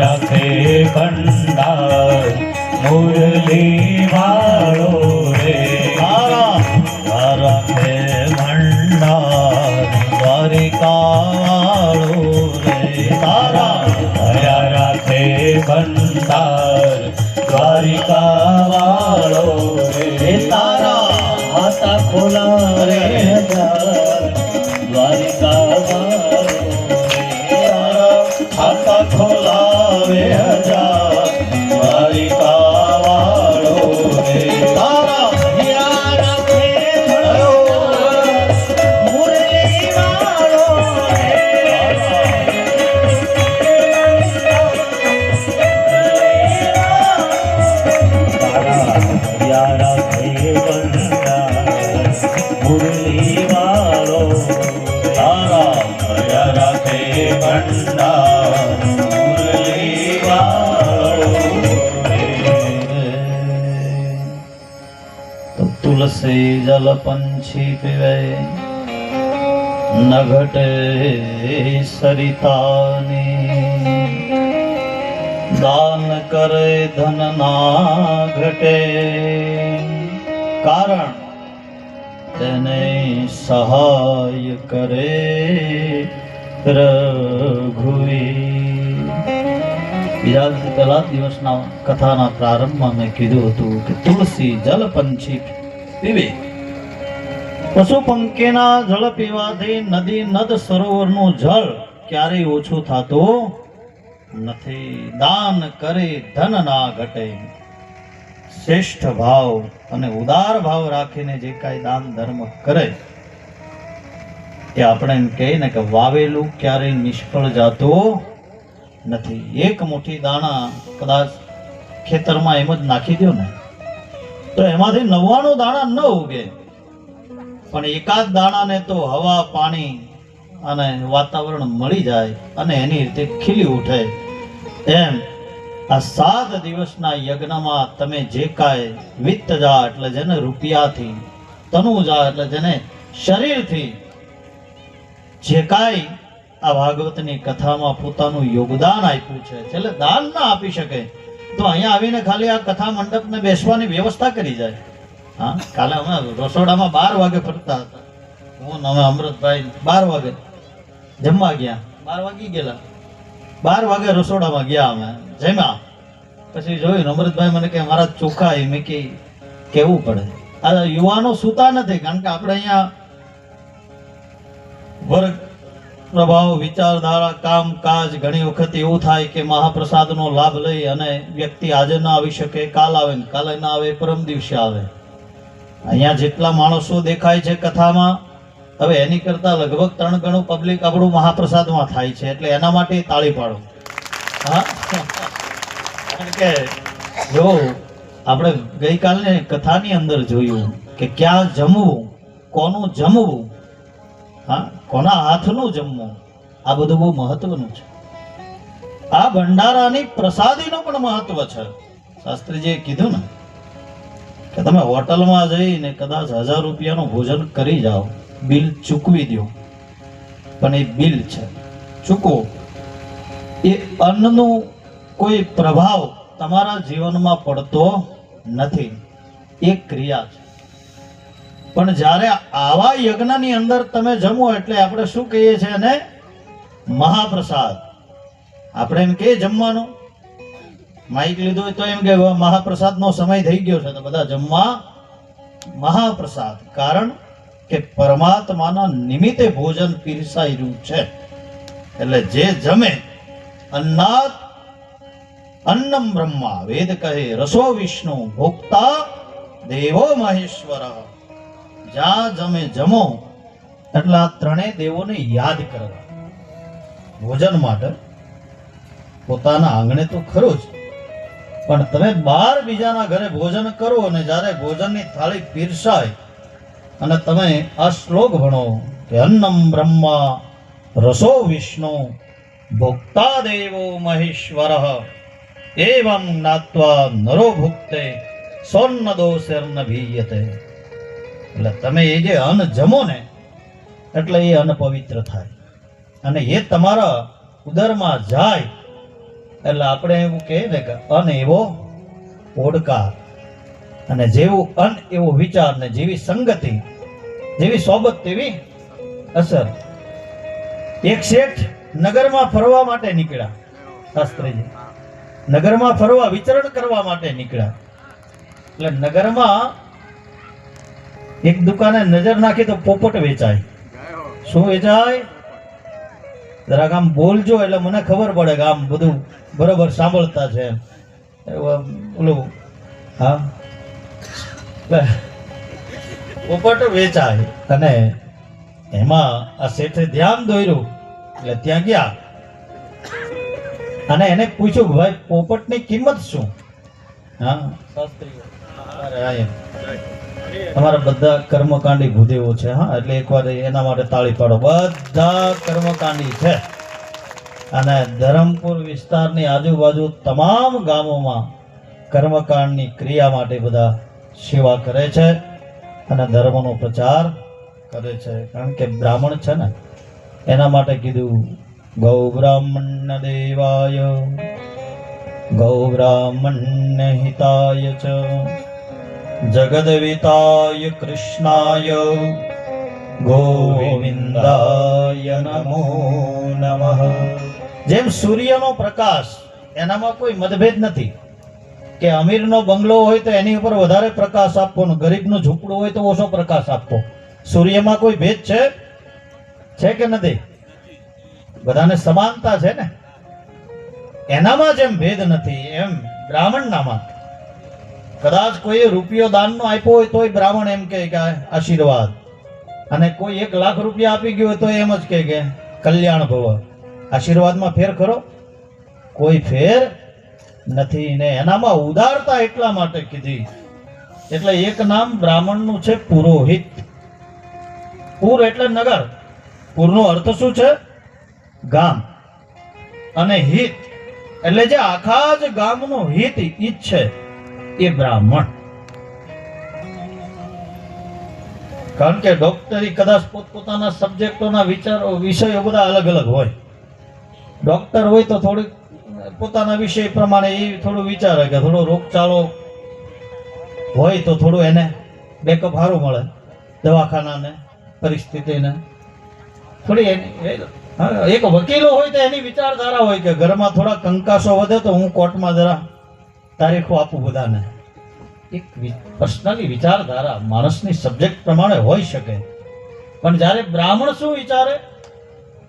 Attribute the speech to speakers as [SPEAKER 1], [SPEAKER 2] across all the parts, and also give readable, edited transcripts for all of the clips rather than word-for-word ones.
[SPEAKER 1] રખે ભંડાર મુરલી વાળો રે રખે ભંડાર દ્વારિકા વાળો રે તારા રખે ભંડાર દ્વારિકા વાળો રે તારા માતા ખોલા રે દ્વારિકા વાળો ખાતા ખોલાવે હજાર દ્વારિકા વાળો રે તારા હિયા રાખે મુરલી વાળો રે તારા હિયા રાખે મુરલી વાળો તારા હિયા રાખે ભંડાર तुलसी जल पंछी पीवे न घटे सरितानी दान करे धन ना घटे कारण તેને સહાય કરે રઘુવીર. બીજા પહેલા દિવસના કથાના પ્રારંભમાં મેં કીધું હતું કે તુલસી જલ પંછી પીવે. પશુ પંખીના જળ પીવાથી નદી નદ સરોવરનું જળ ક્યારેય ઓછું થતું નથી. દાન કરે ધન ના ઘટે. શ્રેષ્ઠ ભાવ અને ઉદાર ભાવ રાખીને જે કાંઈ દાન ધર્મ કરે એ આપણે એમ કહીએ ને કે વાવેલું ક્યારેય નિષ્ફળ જાતું નથી. એક મુઠ્ઠી દાણા કદાચ ખેતરમાં એમ જ નાખી દો ને તો એમાંથી 99 દાણા ન ઉગે, પણ એકાદ દાણાને તો હવા પાણી અને વાતાવરણ મળી જાય અને એની રીતે ખીલી ઉઠે. એમ આ 7 દિવસના યજ્ઞમાં તમે જે કાંઈ વિત્તજા એટલે જેને રૂપિયાથી, તનુજા એટલે જેને શરીરથી જે કાંઈ આ ભાગવતની કથામાં પોતાનું યોગદાન આપ્યું છે, છેલ્લે દાન ના આપી શકે તો અહીંયા આવીને ખાલી આ કથા મંડપને બેસવાની વ્યવસ્થા કરી જાય. હા, કાલે અમે રસોડામાં 12 વાગે ફરતા હતા. હું અમે અમૃતભાઈ 12 વાગે જમવા ગયા. 12 વાગી ગયેલા. 12 વાગે રસોડામાં ગયા અમે જમ્યા. પછી જોયું અમૃતભાઈ મને કે મારા ચોખા મેં કેવું પડે. આ યુવાનો સૂતા નથી, કારણ કે આપણે અહીંયા વર્ગ પ્રભાવ, વિચારધારા, કામ કાજ ઘણી વખત એવું થાય કે મહાપ્રસાદનો લાભ લઈ અને વ્યક્તિ આજે ના આવી શકે, કાલ આવે ને કાલે ના આવે, પરમ દિવસે આવે. અહીંયા જેટલા માણસો દેખાય છે કથામાં, હવે એની કરતા લગભગ 3 ગણું પબ્લિક આપણું મહાપ્રસાદમાં થાય છે, એટલે એના માટે તાળી પાડો. હા, કારણ કે જો આપણે ગઈકાલની કથાની અંદર જોયું કે ક્યાં જમવું, કોનું જમવું, હા, કોના હાથનું જમવું, આ બધું બહુ મહત્વનું છે. આ ભંડારાની પ્રસાદીનું પણ મહત્વ છે. શાસ્ત્રીજીએ કીધું ને કે તમે હોટલમાં જઈને કદાચ 1000 રૂપિયાનું ભોજન કરી જાઓ, બિલ ચૂકવી દો, પણ એ બિલ છે, ચૂકવો. એ અન્નનું કોઈ પ્રભાવ તમારા જીવનમાં પડતો નથી, એ ક્રિયા છે. પણ જ્યારે આવા યજ્ઞની અંદર તમે જમો એટલે આપણે શું કહીએ છીએ એને મહાપ્રસાદ. આપણે એમ કહીએ જમવાનું, માઇક લીધું હોય તો એમ કે મહાપ્રસાદનો સમય થઈ ગયો છે તો બધા જમવા. મહાપ્રસાદ કારણ કે પરમાત્માના નિમિત્તે ભોજન પીરસાઈ રહ્યું છે. એટલે જે જમે અન્નાત અન્નમ બ્રહ્મા, વેદ કહે રસો વિષ્ણુ ભોક્તા દેવો મહેશ્વર. જ્યાં જમે જમો એટલે આ 3 દેવોને યાદ કરવા. ભોજન માટે પોતાના આંગણે તો ખરું જ, પણ તમે બહાર બીજાના ઘરે ભોજન કરો અને જ્યારે ભોજનની થાળી પીરસાય અને તમે આ શ્લોક ભણો કે અન્નમ બ્રહ્મા રસો વિષ્ણુ ભોક્તા દેવો મહેશ્વર એવં જ્ઞાત્વા નરો ભુક્તે સ્વર્ણ દોષેર્ન ભીયતે. એટલે તમે એ જે અન્ન જમો ને એટલે એ અન્ન પવિત્ર થાય અને એ તમારા ઉદરમાં જાય એટલે આપણે એવું કહે ને કે અન એવો ઓડકાર, અને જેવું અન એવો વિચાર, ને જેવી સંગતિ, જેવી સોબત તેવી અસર. એક શેઠ નગરમાં ફરવા માટે નીકળ્યા, શાસ્ત્રીજી નગરમાં ફરવા વિચરણ કરવા માટે નીકળ્યા. એટલે નગરમાં એક દુકાને નજર નાખી તો પોપટ વેચાય. શું વેચાય? જરાક આમ બોલજો એટલે મને ખબર પડે કે આમ બધું બરોબર સાંભળતા છે. ઓલું હા, પોપટ વેચાય. અને એમાં આ શેઠે ધ્યાન દોર્યું એટલે ત્યાં ગયા અને એને પૂછ્યું કે ભાઈ પોપટની કિંમત શું? હા શાસ્ત્રીઓ તમારા બધા કર્મકાંડી ભૂદેવો છે. હા, એટલે એકવાર એના માટે તાળી પાડો. બધા કર્મકાંડી છે અને ધરમપુર વિસ્તારની આજુબાજુ તમામ ગામોમાં કર્મકાંડની ક્રિયા માટે બધા સેવા કરે છે અને ધર્મનો પ્રચાર કરે છે. કારણ કે બ્રાહ્મણ છે ને, એના માટે કીધું ગૌ બ્રાહ્મણ દેવાય ગૌ બ્રાહ્મણ હિતાય ચ જગદવિતાય કૃષ્ણાય ગોવિંદાય નમો નમઃ. જેમ સૂર્યનો પ્રકાશ, એનામાં કોઈ મતભેદ નથી કે અમીરનો બંગલો હોય તો એની ઉપર વધારે પ્રકાશ આપવો, ગરીબનું ઝૂંપડું હોય તો ઓછો પ્રકાશ આપવો. સૂર્યમાં કોઈ ભેદ છે કે નથી? બધાને સમાનતા છે ને. એનામાં જેમ ભેદ નથી એમ બ્રાહ્મણનામાં. કદાચ કોઈ રૂપિયો દાનનો આપ્યો હોય તોય બ્રાહ્મણ એમ કહે કે આશીર્વાદ, અને કોઈ 1 લાખ રૂપિયા આપી ગયો હોય તો એમ જ કહે કે કલ્યાણ ભવ. આશીર્વાદમાં ફેર ખરો? કોઈ ફેર નથી. ને એનામાં ઉદારતા એટલા માટે કીધી. એટલે એક નામ બ્રાહ્મણનું છે પુરોહિત. પુર એટલે નગર. પુરનો અર્થ શું છે? ગામ. અને હિત એટલે જે આખા જ ગામનું હિત ઈચ્છે એ બ્રાહ્મણ. કારણ કે ડોક્ટરી કદાચ પોતપોતાના સબ્જેક્ટોના વિષયો બધા અલગ અલગ હોય. ડોક્ટર હોય તો થોડીક પોતાના વિષય પ્રમાણે એ થોડું વિચારે કે થોડો રોગચાળો હોય તો થોડું એને બેકઅપ સારું મળે, દવાખાનાને પરિસ્થિતિને થોડી એક વકીલો હોય તો એની વિચારધારા હોય કે ઘરમાં થોડા કંકાસો વધે તો હું કોર્ટમાં જરા તારીખો આપું બધાને. એક પર્સનલી વિચારધારા માણસની સબ્જેક્ટ પ્રમાણે હોઈ શકે. પણ જ્યારે બ્રાહ્મણ શું વિચારે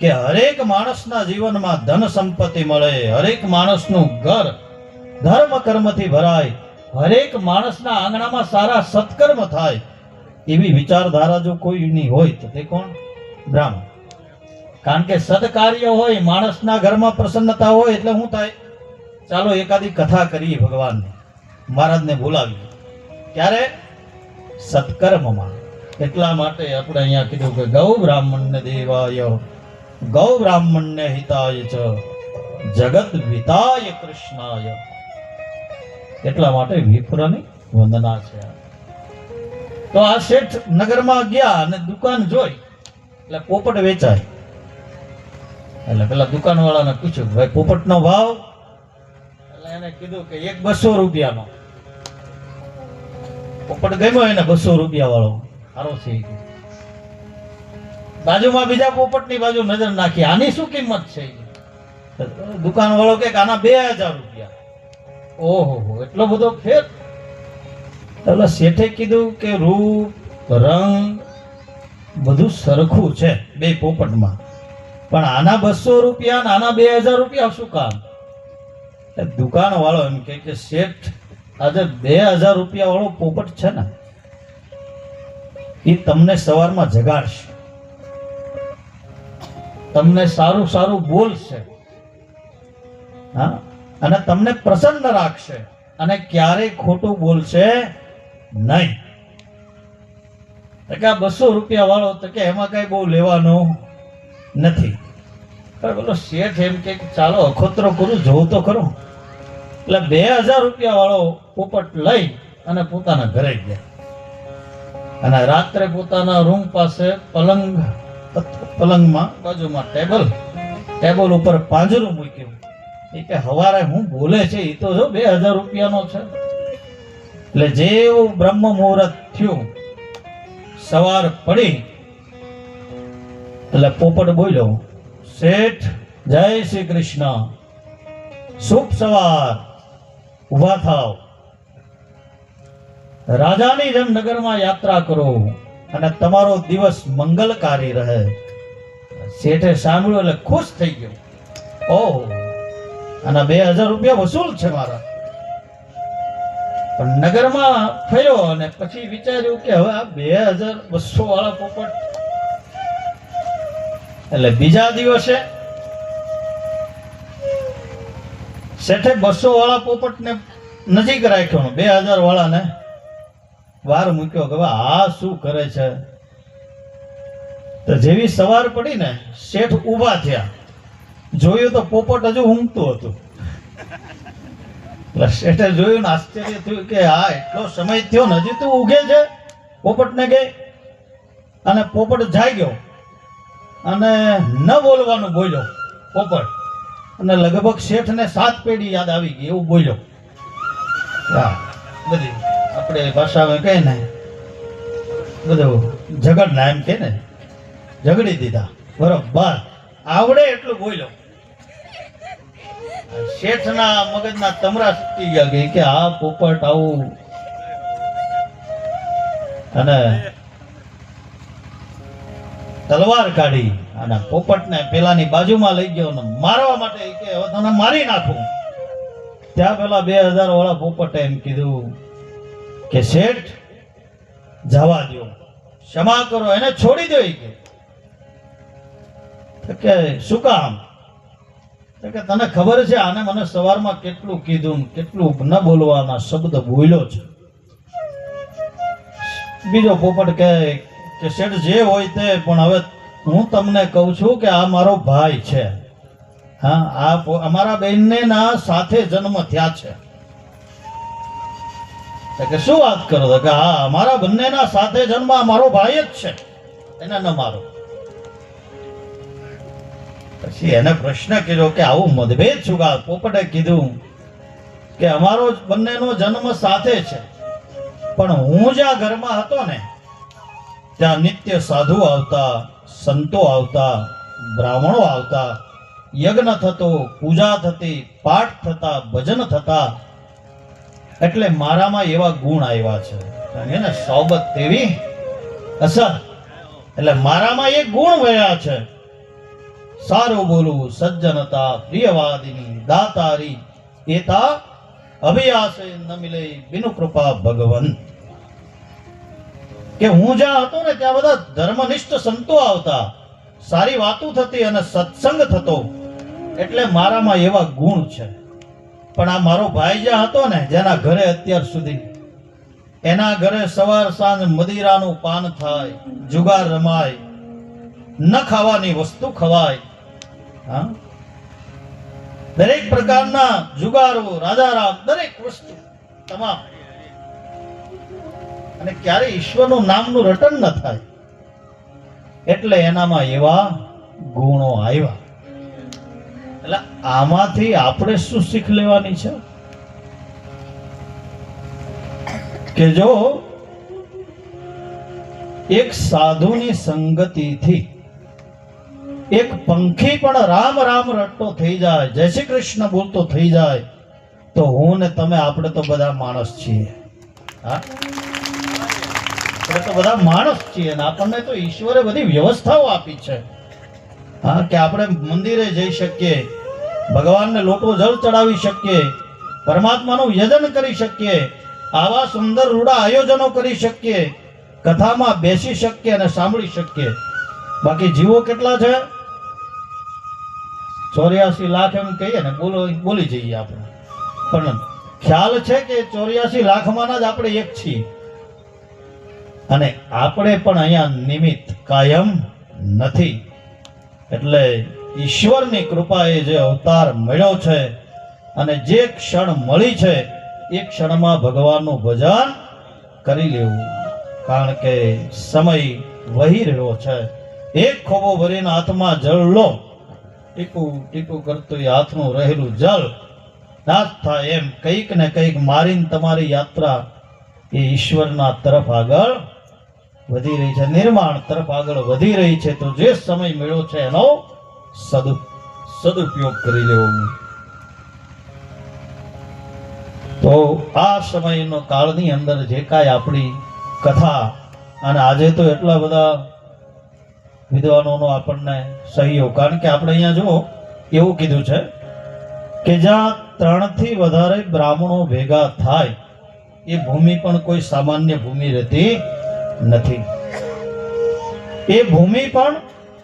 [SPEAKER 1] કે હરેક માણસના જીવનમાં ધન સંપત્તિ મળે, હરેક માણસનું ઘર ધર્મ કર્મથી ભરાય, હરેક માણસના આંગણામાં સારા સત્કર્મ થાય, એવી વિચારધારા જો કોઈની હોય તો તે કોણ? બ્રાહ્મણ. કારણ કે સદકાર્ય હોય, માણસના ઘરમાં પ્રસન્નતા હોય એટલે શું થાય? ચાલો એકાદી કથા કરીએ ભગવાનની, મહારાજને બોલાવીએ. ક્યારે? સત્કર્મમાં. એટલા માટે આપણે અહીંયા કીધું કે ગૌ બ્રાહ્મણને દેવાય ગૌ બ્રાહ્મણને હિતાય ચ જગત વિતાય કૃષ્ણાય. એટલા માટે વિપ્રની વંદના છે. તો આ શેઠ નગરમાં ગયા અને દુકાન જોઈ એટલે પોપટ વેચાય. એટલે પેલા દુકાનવાળાને પૂછ્યું ભાઈ પોપટનો ભાવ? એટલે એને કીધું કે 200 રૂપિયાનો. પોપટ ગમ્યો એને 200 રૂપિયા વાળો સારો છે. બાજુમાં બીજા પોપટની બાજુ નજર નાખી, આની શું કિંમત છે? દુકાન વાળો કે આના 2000 રૂપિયા. ઓહો, એટલો બધો ફેર? એટલે શેઠે કીધું કે રૂપ રંગ બધું સરખું છે બે પોપટમાં, પણ આના 200 રૂપિયા અને આના 2000 રૂપિયા શું કામ? દુકાન વાળો એમ કે શેઠ આજે 2000 રૂપિયા વાળો પોપટ છે ને એ તમને સવારમાં જગાડશે, તમને સારું સારું બોલશે, હા, અને તમને પ્રસન્ન રાખશે અને ક્યારેય ખોટું બોલશે નહીં. કે આ 200 રૂપિયા વાળો તો કે એમાં કઈ બહુ લેવાનું નથી. બોલો શેઠ એમ કે ચાલો અખોતરો કરું, જોઉં તો ખરો. એટલે 2000 રૂપિયા વાળો પોપટ લઈ અને પોતાના ઘરે ગયા અને રાત્રે પોતાના રૂમ પાસે પલંગમાં બાજુમાં ટેબલ ટેબલ ઉપર પાંજરું મૂક્યું. એ કે હવારે હું બોલે છે એ તો જો 2000 રૂપિયાનો છે. એટલે જેવું બ્રહ્મ મુહૂર્ત થયું, સવાર પડી એટલે પોપટ બોલ્યો, શેઠ જય શ્રી કૃષ્ણ, શુભ સવાર, ઉભા થાવ, રાજાની જેમ નગરમાં યાત્રા કરો અને તમારો દિવસ મંગલકારી રહે. શેઠે સાંભળ્યું એટલે ખુશ થઈ ગયો. ઓહ, આના 2000 રૂપિયા વસૂલ છે મારા. પણ નગરમાં ફર્યો અને પછી વિચાર્યું કે હવે આ 2200 વાળા પોપટ. એટલે બીજા દિવસે શેઠે 200 વાળા પોપટને નજીક રાખ્યો, 2000 વાળાને વાર મૂક્યો કે આ શું કરે છે. તો જેવી સવાર પડી ને શેઠ ઊભા થયા, જોયું તો પોપટ હજુ ઊંઘતું હતું. એટલે શેઠે જોયું ને આશ્ચર્ય થયું કે આ એટલો સમય થયો ને હજી તું ઊંઘે છે. પોપટને ગઈ અને પોપટ જાગ્યો અને ન બોલવાનું બોલ્યો પોપટ. અને લગભગ શેઠને 7 પેઢી યાદ આવી ગઈ એવું બોલ્યો. હા, બધી આપણે ભાષામાં કહે ને બધું ઝઘડના એમ કે ને, ઝઘડી દીધા બરોબર, આવડે એટલું બોલ્યો. શેઠના મગજના તમરા સુકી ગયા કે આ પોપટ આવું. અને તલવાર કાઢી અને પોપટને પેલાની બાજુમાં લઈ ગયો ને મારવા માટે કે હવે તને મારી નાખું. ત્યાં પેલા 2000 વાળા પોપટે એમ કીધું કે શેઠ જવા દો, ક્ષમા કરો, એને છોડી દો. કે શું કામ? કે તને ખબર છે આને મને સવારમાં કેટલું કીધું, કેટલું ન બોલવાના શબ્દ બોલ્યો છે. બીજો પોપટ કહે કે શેઠ જે હોય તે, પણ હવે હું તમને કહું છું કે આ મારો ભાઈ છે. હા, આ અમારા બેનને ના સાથે જન્મ થયા છે. કે શું વાત કરો છો? કે હા, અમારા બંનેના સાથે જન્મ મારો ભાઈ જ છે, એને ન મારો. પછી એને પ્રશ્ન કર્યો કે આવું મતભેદ શું? પોપટે કીધું કે અમારો બંનેનો જન્મ સાથે છે, પણ હું જ્યાં ઘરમાં હતો ને ત્યાં નિત્ય સાધુ આવતા, સંતો આવતા, બ્રાહ્મણો આવતા, યજ્ઞ થતો, પૂજા થતી, પાઠ થતા, ભજન થતા. એટલે મારામાં એવા ગુણ આવ્યા છે. એને સોબત તેવી અસર, એટલે મારામાં એ ગુણ વળ્યા છે. સારું બોલવું, સજ્જનતા, પ્રિયવાદિની, દાતારી, એતા અભિયાસે ન મિલે બિનુ કૃપા ભગવન. કે હું જ્યાં હતો ને ત્યાં બધા ધર્મનિષ્ઠ સંતો આવતા, સારી વાતો થતી અને સત્સંગ થતો. એટલે મારામાં એવા ગુણ છે. પણ આ મારો ભાઈ જ્યાં હતો ને, જેના ઘરે અત્યાર સુધી, એના ઘરે સવાર સાંજ મદિરાનું પાન થાય, જુગાર રમાય, ન ખાવાની વસ્તુ ખવાય. હા, દરેક પ્રકારના જુગારો, રાજારામ, દરેક વસ્તુ તમામ. અને ક્યારે ઈશ્વરનું નામનું રટન ન થાય. એટલે એનામાં એવા ગુણો આવ્યા. એટલે આમાંથી આપણે શું શીખ લેવાની છે? કે જો એક સાધુની સંગતિથી એક પંખી પણ રામ રામ રટતો થઈ જાય, જય શ્રી કૃષ્ણ બોલતો થઈ જાય, તો હું ને તમે, આપણે તો બધા માણસ છીએ. હા, આપણે તો બધા માણસ છીએ ને આપણને તો ઈશ્વરે બધી વ્યવસ્થાઓ આપી છે. હા, કે આપણે મંદિરે જઈ શકીએ, ભગવાનને લોટો જળ ચડાવી શકીએ, પરમાત્માનું યજન કરી શકીએ, આવા સુંદર રૂડા આયોજનો કરી શકીએ, કથામાં બેસી શકીએ અને સાંભળી શકીએ. બાકી જીવો કેટલા છે? 84 લાખ એમ કહીએ ને, બોલી જઈએ આપણે. પણ ખ્યાલ છે કે 84 લાખમાંના જ આપણે એક છીએ. અને આપણે પણ અહીંયા નિમિત્ત કાયમ નથી. એટલે ઈશ્વરની કૃપાએ જે અવતાર મળ્યો છે અને જે ક્ષણ મળી છે એ ક્ષણમાં ભગવાનનું ભજન કરી લેવું. કારણ કે સમય વહી રહ્યો છે. એક ખોબો ભરીને હાથમાં જળ લો ટીપું ટીપું કરતું એ હાથનું રહેલું જળ નાશ થાય એમ કંઈક ને કંઈક મારીને તમારી યાત્રા એ ઈશ્વરના તરફ આગળ વધી રહી છે, નિર્માણ તરફ આગળ વધી રહી છે. તો જે સમય મળ્યો છે એનો સદુપયોગ કરી લેવો. તો આ સમયનો કાળની અંદર જે કાંઈ આપણી કથા, અને આજે તો એટલા બધા વિદ્વાનોનો આપણને સહયોગ, કારણ કે આપણે અહીંયા જુઓ એવું કીધું છે કે જ્યાં 3 થી વધારે બ્રાહ્મણો ભેગા થાય એ ભૂમિ પણ કોઈ સામાન્ય ભૂમિ રહેતી નથી. એ ભૂમિ પણ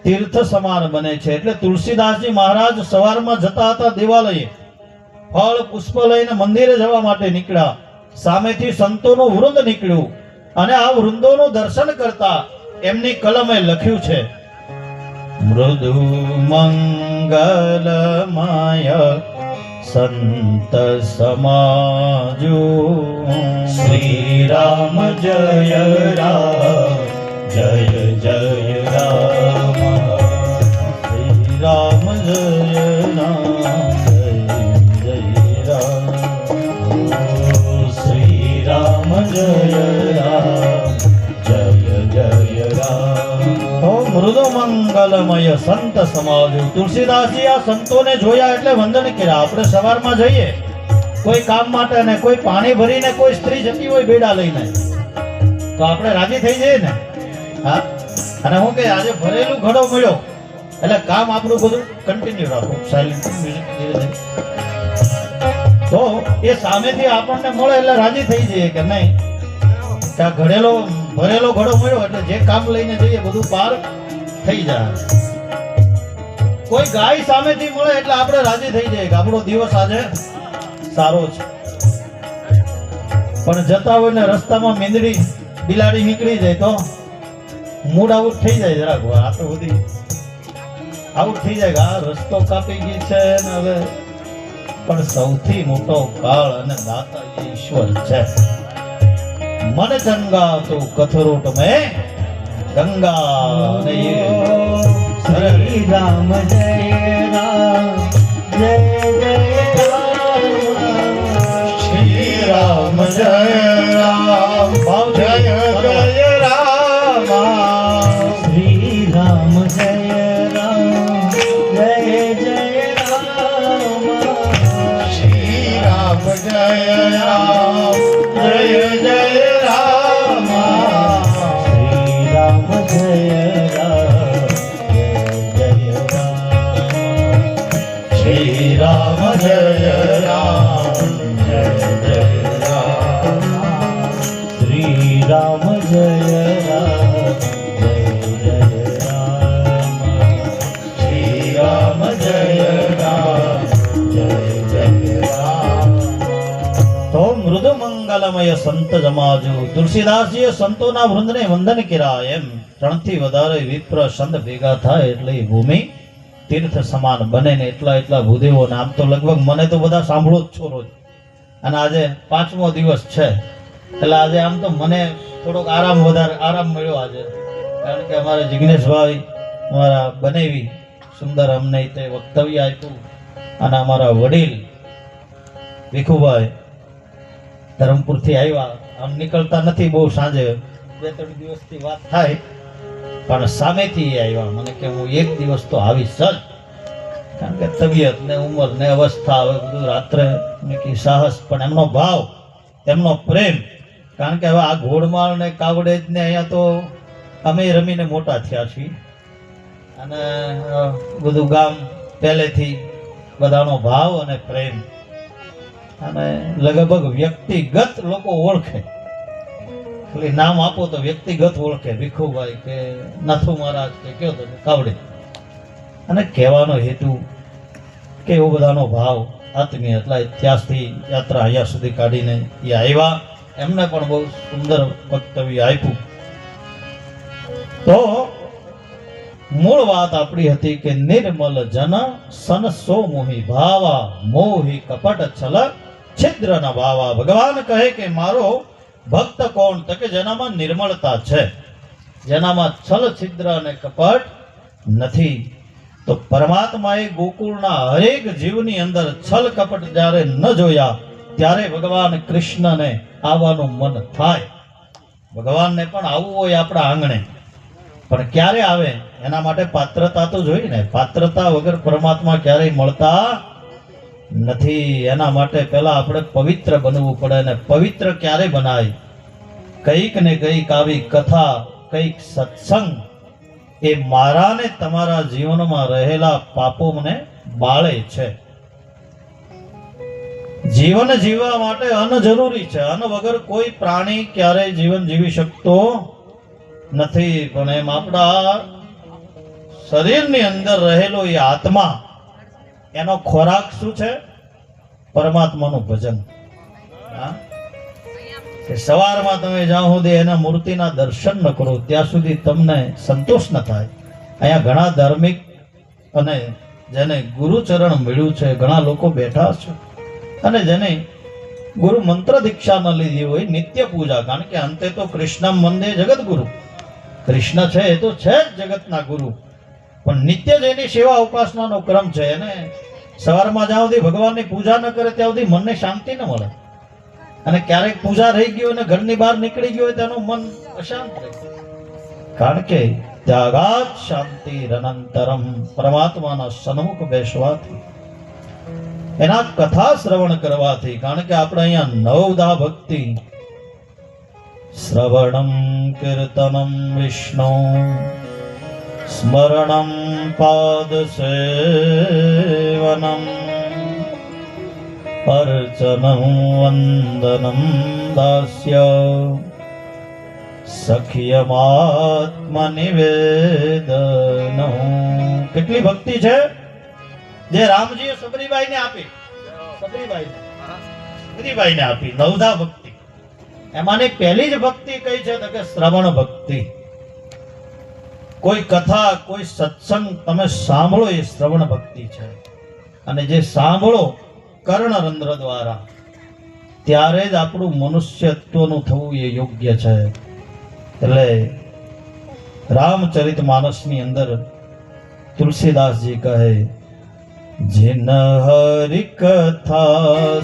[SPEAKER 1] તીર્થ સમાન બને છે. એટલે તુલસીદાસજી મહારાજ સવારમાં જતા હતા દેવાલયે, ફળ પુષ્પ લઈને મંદિરે જવા માટે નીકળ્યા. સામેથી સંતોનું વૃંદ નીકળ્યું અને આ વૃંદોનું દર્શન કરતા એમની કલમે લખ્યું છે, મૃદુ મંગલમય સંત સમાજો, શ્રી રામ જય રામ જય જય રામ, શ્રી રામ જય રામ જય જય રામ, શ્રી રામ જય રામ જય જય રામ. મૃદુ મંગલમય સંત સમાજો. તુલસીદાસજી આ સંતોને જોયા એટલે વંદન કર્યા. આપણે સવારમાં જઈએ કોઈ કામ માટે ને કોઈ પાણી ભરીને કોઈ સ્ત્રી જતી હોય બેડા લઈને, તો આપણે રાજી થઈ જઈએ ને. હા, અને હું કે આજે ભરેલું ઘડો મળ્યો એટલે કામ આપણું બધું કન્ટિન્યુ રાખો, સાયલેન્ટ મ્યુઝિક ધીરે ધીરે. તો એ સામેથી આપણને મળે એટલે રાજી થઈ જઈએ કે નહીં, કે આ ભરેલો ઘડો મળ્યો એટલે જે કામ લઈને જઈએ બધું પાર થઈ જાય. કોઈ ગાય સામેથી મળે એટલે આપણે રાજી થઈ જઈએ કે આપણો દિવસ આજે સારો છે. પણ જતા હોય ને રસ્તામાં મીંદડી બિલાડી નીકળી જાય તો મૂડ આઉટ થઈ જાય. જરાક આ તો બધી આઉટ થઈ જાય કે આ રસ્તો કાપી ગઈ છે ને હવે. પણ સૌથી મોટો કાળ અને દાતા એ ઈશ્વર છે. મન ચંગા તો કથરોટ મેં ગંગા નહીં.
[SPEAKER 2] શ્રી રામ જય રામ જય જય રામ,
[SPEAKER 1] શ્રી રામ જય રામ જય જય રામ,
[SPEAKER 2] શ્રી રામ જય રામ જય જય રામ,
[SPEAKER 1] શ્રી રામ જય રામ જય જય રામ,
[SPEAKER 2] શ્રી રામ જય રામ જય જય રામ,
[SPEAKER 1] શ્રી રામ જય રામ જય જય રામ,
[SPEAKER 2] શ્રી રામ જય રામ જય જય રામ,
[SPEAKER 1] શ્રી રામ જય રામ જય જય રામ. તો મૃદુ મંગલમય સંત જમાજો. તુલસીદાસજીએ સંતોના વૃંદને વંદન કર્યા. એમ 3 થી વધારે વિપ્ર સંત ભેગા થાય એટલે એ ભૂમિ તીર્થ સમાન બને ને. એટલા ભૂદેવો. આમ તો લગભગ મને તો બધા સાંભળો જ છો રોજ, અને આજે 5મો દિવસ છે એટલે આજે આમ તો મને થોડોક આરામ મળ્યો આજે, કારણ કે અમારે જિગ્નેશભાઈ અમારા બનેવી સુંદર અમને તે વક્તવ્ય આપ્યું, અને અમારા વડીલ ભીખુભાઈ ધરમપુરથી આવ્યા. આમ નીકળતા નથી બહુ, સાંજે 2-3 દિવસથી વાત થાય, પણ સામેથી આવ્યા. મને કે હું એક દિવસ તો આવીશ જ, કારણ કે તબિયત ને ઉંમર ને અવસ્થા હવે બધું રાત્રે કે સાહસ, પણ એમનો ભાવ એમનો પ્રેમ. કારણ કે હવે આ ઘોડમાળ ને કાવડેજ ને અહીંયા તો અમે રમીને મોટા થયા છીએ, અને બધું ગામ પહેલેથી બધાનો ભાવ અને પ્રેમ, અને લગભગ વ્યક્તિગત લોકો ઓળખે. ખાલી નામ આપો તો વ્યક્તિગત ઓળખે, ભીખુભાઈ કે નાથુ મહારાજ કે કયો તો કાવડે. અને કહેવાનો હેતુ કે એવો બધાનો ભાવ આત્મીય, એટલા ઇતિહાસથી યાત્રા અહીંયા સુધી કાઢીને એ આવ્યા. એમને પણ બહુ સુંદર વક્તવ્ય આપ્યું. તો મૂળ વાત આપણી હતી કે નિર્મલ જન સન સો મોહી ભાવા, મોહી કપટ છલ છિદ્ર ન ભાવા. ભગવાન કહે કે મારો ભક્ત કોણ? તો કે જેનામાં નિર્મળતા છે, જેનામાં છલ છિદ્ર અને કપટ નથી. તો પરમાત્માએ ગોકુળના હરેક જીવની અંદર છલ કપટ જ્યારે ન જોયા ત્યારે ભગવાન કૃષ્ણને આવવાનું મન થાય. ભગવાનને પણ આવવું હોય આપણા આંગણે, પણ ક્યારે આવે એના માટે પાત્રતા તો જોઈએ ને. પાત્રતા વગર પરમાત્મા ક્યારેય મળતા નથી. એના માટે પહેલા આપણે પવિત્ર બનવું પડે. અને પવિત્ર ક્યારે બનાય? કંઈક ને કંઈક આવી કથા, કંઈક સત્સંગ એ મારા ને તમારા જીવનમાં રહેલા પાપોને બાળે છે. જીવન જીવવા માટે અન્ન જરૂરી છે. અન્ન વગર કોઈ પ્રાણી ક્યારેય જીવન જીવી શકતો નથી. પણ એમ આપણા શરીરની અંદર રહેલો એ આત્મા, એનો ખોરાક શું છે? પરમાત્માનું ભજન. હા, કે સવારમાં તમે જ્યાં સુધી એના મૂર્તિના દર્શન ન કરો ત્યાં સુધી તમને સંતોષ ન થાય. અહીંયા ઘણા ધાર્મિક અને જેને ગુરુચરણ મળ્યું છે, ઘણા લોકો બેઠા છે અને જેને ગુરુ મંત્ર દીક્ષા ન લીધી હોય, નિત્ય પૂજા. કારણ કે અંતે તો કૃષ્ણ મંદે જગત ગુરુ. કૃષ્ણ છે એ તો છે જ જગતના ગુરુ, પણ નિત્ય જેની સેવા ઉપાસનાનો ક્રમ છે એને સવારમાં જ્યાં સુધી ભગવાનની પૂજા ન કરે ત્યાં સુધી મનને શાંતિ ન મળે. અને ક્યારેક પૂજા રહી ગયો અને ઘરની બહાર નીકળી ગયો હોય તેનું મન અશાંત રહે. કારણ કે ત્યાગાત શાંતિ અનંતરમ, પરમાત્માના સન્મુખ બેસવાથી, એના કથા શ્રવણ કરવાથી. કારણ કે આપણે અહીંયા નવદા ભક્તિ, શ્રવણમ કીર્તનમ વિષ્ણુ સ્મરણમ પાદ સેવનમ અર્ચનમ વંદનમ દાસ્ય સખ્યમાત્મનિવેદનમ. કેટલી ભક્તિ છે જે રામજીએ સબરીબાઈને આપી. સબરીબાઈને આપી નવદા ભક્તિ. એમાંની પહેલી જ ભક્તિ કઈ છે તો કે શ્રવણ ભક્તિ. કોઈ કથા, કોઈ સત્સંગ તમે સાંભળો એ શ્રવણ ભક્તિ છે. અને જે સાંભળો કર્ણરંધ્ર દ્વારા, ત્યારે જ આપણું મનુષ્યત્વનું થવું એ યોગ્ય છે. એટલે રામચરિત માનસની અંદર તુલસીદાસજી કહે, जिन हरि कथा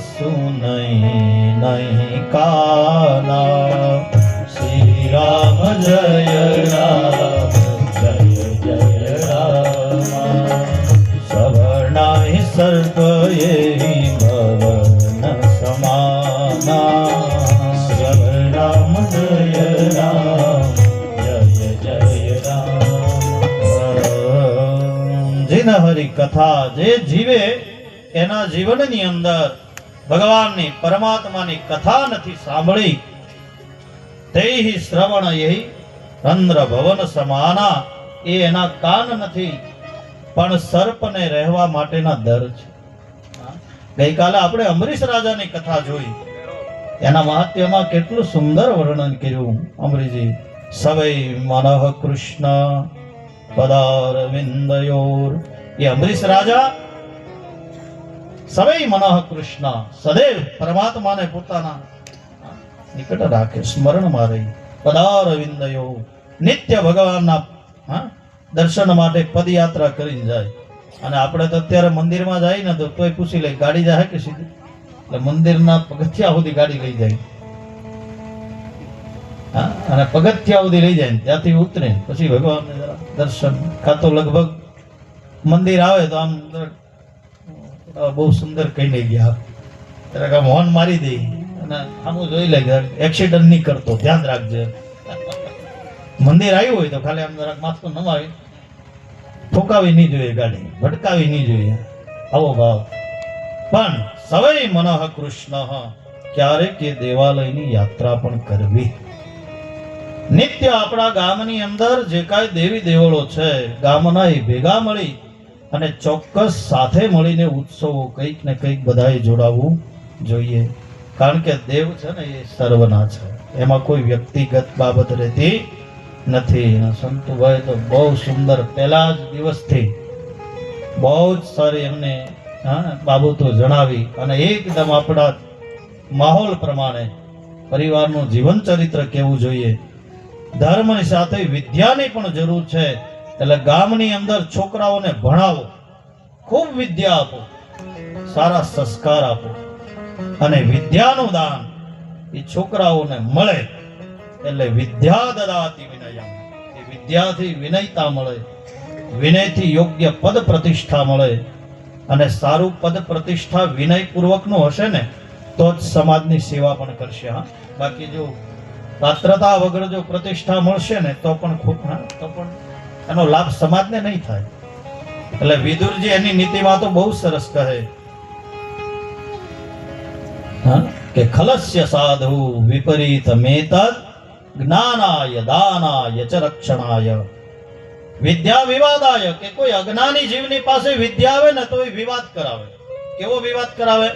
[SPEAKER 1] सुनई नहीं काना, श्री राम जय राम जय जय राम, सवर्णा सर्प ये भवन समाना, श्री राम जय राम जय जय राम. जिन हरि कथा, જે જીવે એના જીવનની અંદર ભગવાનની પરમાત્માની કથા નથી સાંભળી, તેહી શ્રવણ યહી રંદ્ર ભવન સમાના, એ એના કાન નથી પણ સર્પને રહેવા માટેના દર છે. ગઈકાલે આપણે અમરીશ રાજાની કથા જોઈ, એના મહાત્મ્યમાં કેટલું સુંદર વર્ણન કર્યું અમરીજી. સવૈ મનઃ કૃષ્ણ પદારવિંદયોર, એ અમરીશ રાજા સવૈ મનઃ કૃષ્ણ, સદૈવ પરમાત્માને પોતાના નિકટ રાખે, સ્મરણમાં રહી. પદારવિંદયો, નિત્ય ભગવાનના દર્શન માટે પદયાત્રા કરીને જાય. અને આપણે તો અત્યારે મંદિરમાં જાય ને તો તોય પૂછી લે ગાડી જાય કે સીધી, એટલે મંદિરના પગથિયા સુધી ગાડી લઈ જાય. અને પગથિયા સુધી લઈ જાય, ત્યાંથી ઉતરે પછી ભગવાનને જરા દર્શન. કાં તો લગભગ મંદિર આવે તો આમ બહુ સુંદર કઈ નહીં ગયા, ત્યારે આમ હોર્ન મારી દે અને આમ જોઈ લે એક્સિડન્ટ નહીં કરતો, ધ્યાન રાખજે. મંદિર આવ્યું હોય તો ખાલી આમ જરાક માથું નમાવી, ઠોકાવી નહીં જોઈએ ગાડી, ભટકાવી નહીં જોઈએ, આવો ભાવ. પણ સવૈ મનઃ કૃષ્ણ, ક્યારેક એ દેવાલયની યાત્રા પણ કરવી. નિત્ય આપણા ગામની અંદર જે કાંઈ દેવી દેવળો છે, ગામના એ ભેગા મળી અને ચોક્કસ સાથે મળીને ઉત્સવો કંઈક ને કંઈક બધાએ જોડાવવું જોઈએ. કારણ કે દેવ છે ને એ સર્વના છે, એમાં કોઈ વ્યક્તિગત બાબત રહેતી નથી. સંતુભાઈ તો બહુ સુંદર પહેલા જ દિવસથી બહુ જ સારી એમને બાબતો જણાવી અને એકદમ આપણા માહોલ પ્રમાણે પરિવારનું જીવન ચરિત્ર કેવું જોઈએ. ધર્મની સાથે વિદ્યાની પણ જરૂર છે. એટલે ગામની અંદર છોકરાઓને ભણાવો, ખૂબ વિદ્યા આપો, સારા સંસ્કાર આપો, અને વિદ્યાનું દાન એ છોકરાઓને મળે. એટલે વિદ્યા દદાતિ વિનયમ, એ વિદ્યાથી વિનયતા મળે, વિનયથી યોગ્ય પદ પ્રતિષ્ઠા મળે. અને સારું પદ પ્રતિષ્ઠા વિનય પૂર્વકનું હશે ને તો જ સમાજની સેવા પણ કરશે. હા, બાકી જો પાત્રતા વગર જો પ્રતિષ્ઠા મળશે ને તો પણ તો પણ એનો લાભ સમાજને નહીં થાય. એટલે વિદુરજી એની નીતિમાં તો બહુ સરસ કહે કે ખલસ્ય સાધુ વિપરીત મેતદ જ્ઞાનાય દાનાય ચ રક્ષણાય વિદ્યા વિવાદાય, કે કોઈ અજ્ઞાની જીવની પાસે વિદ્યા આવે ને તો એ વિવાદ કરાવે. કેવો વિવાદ કરાવે?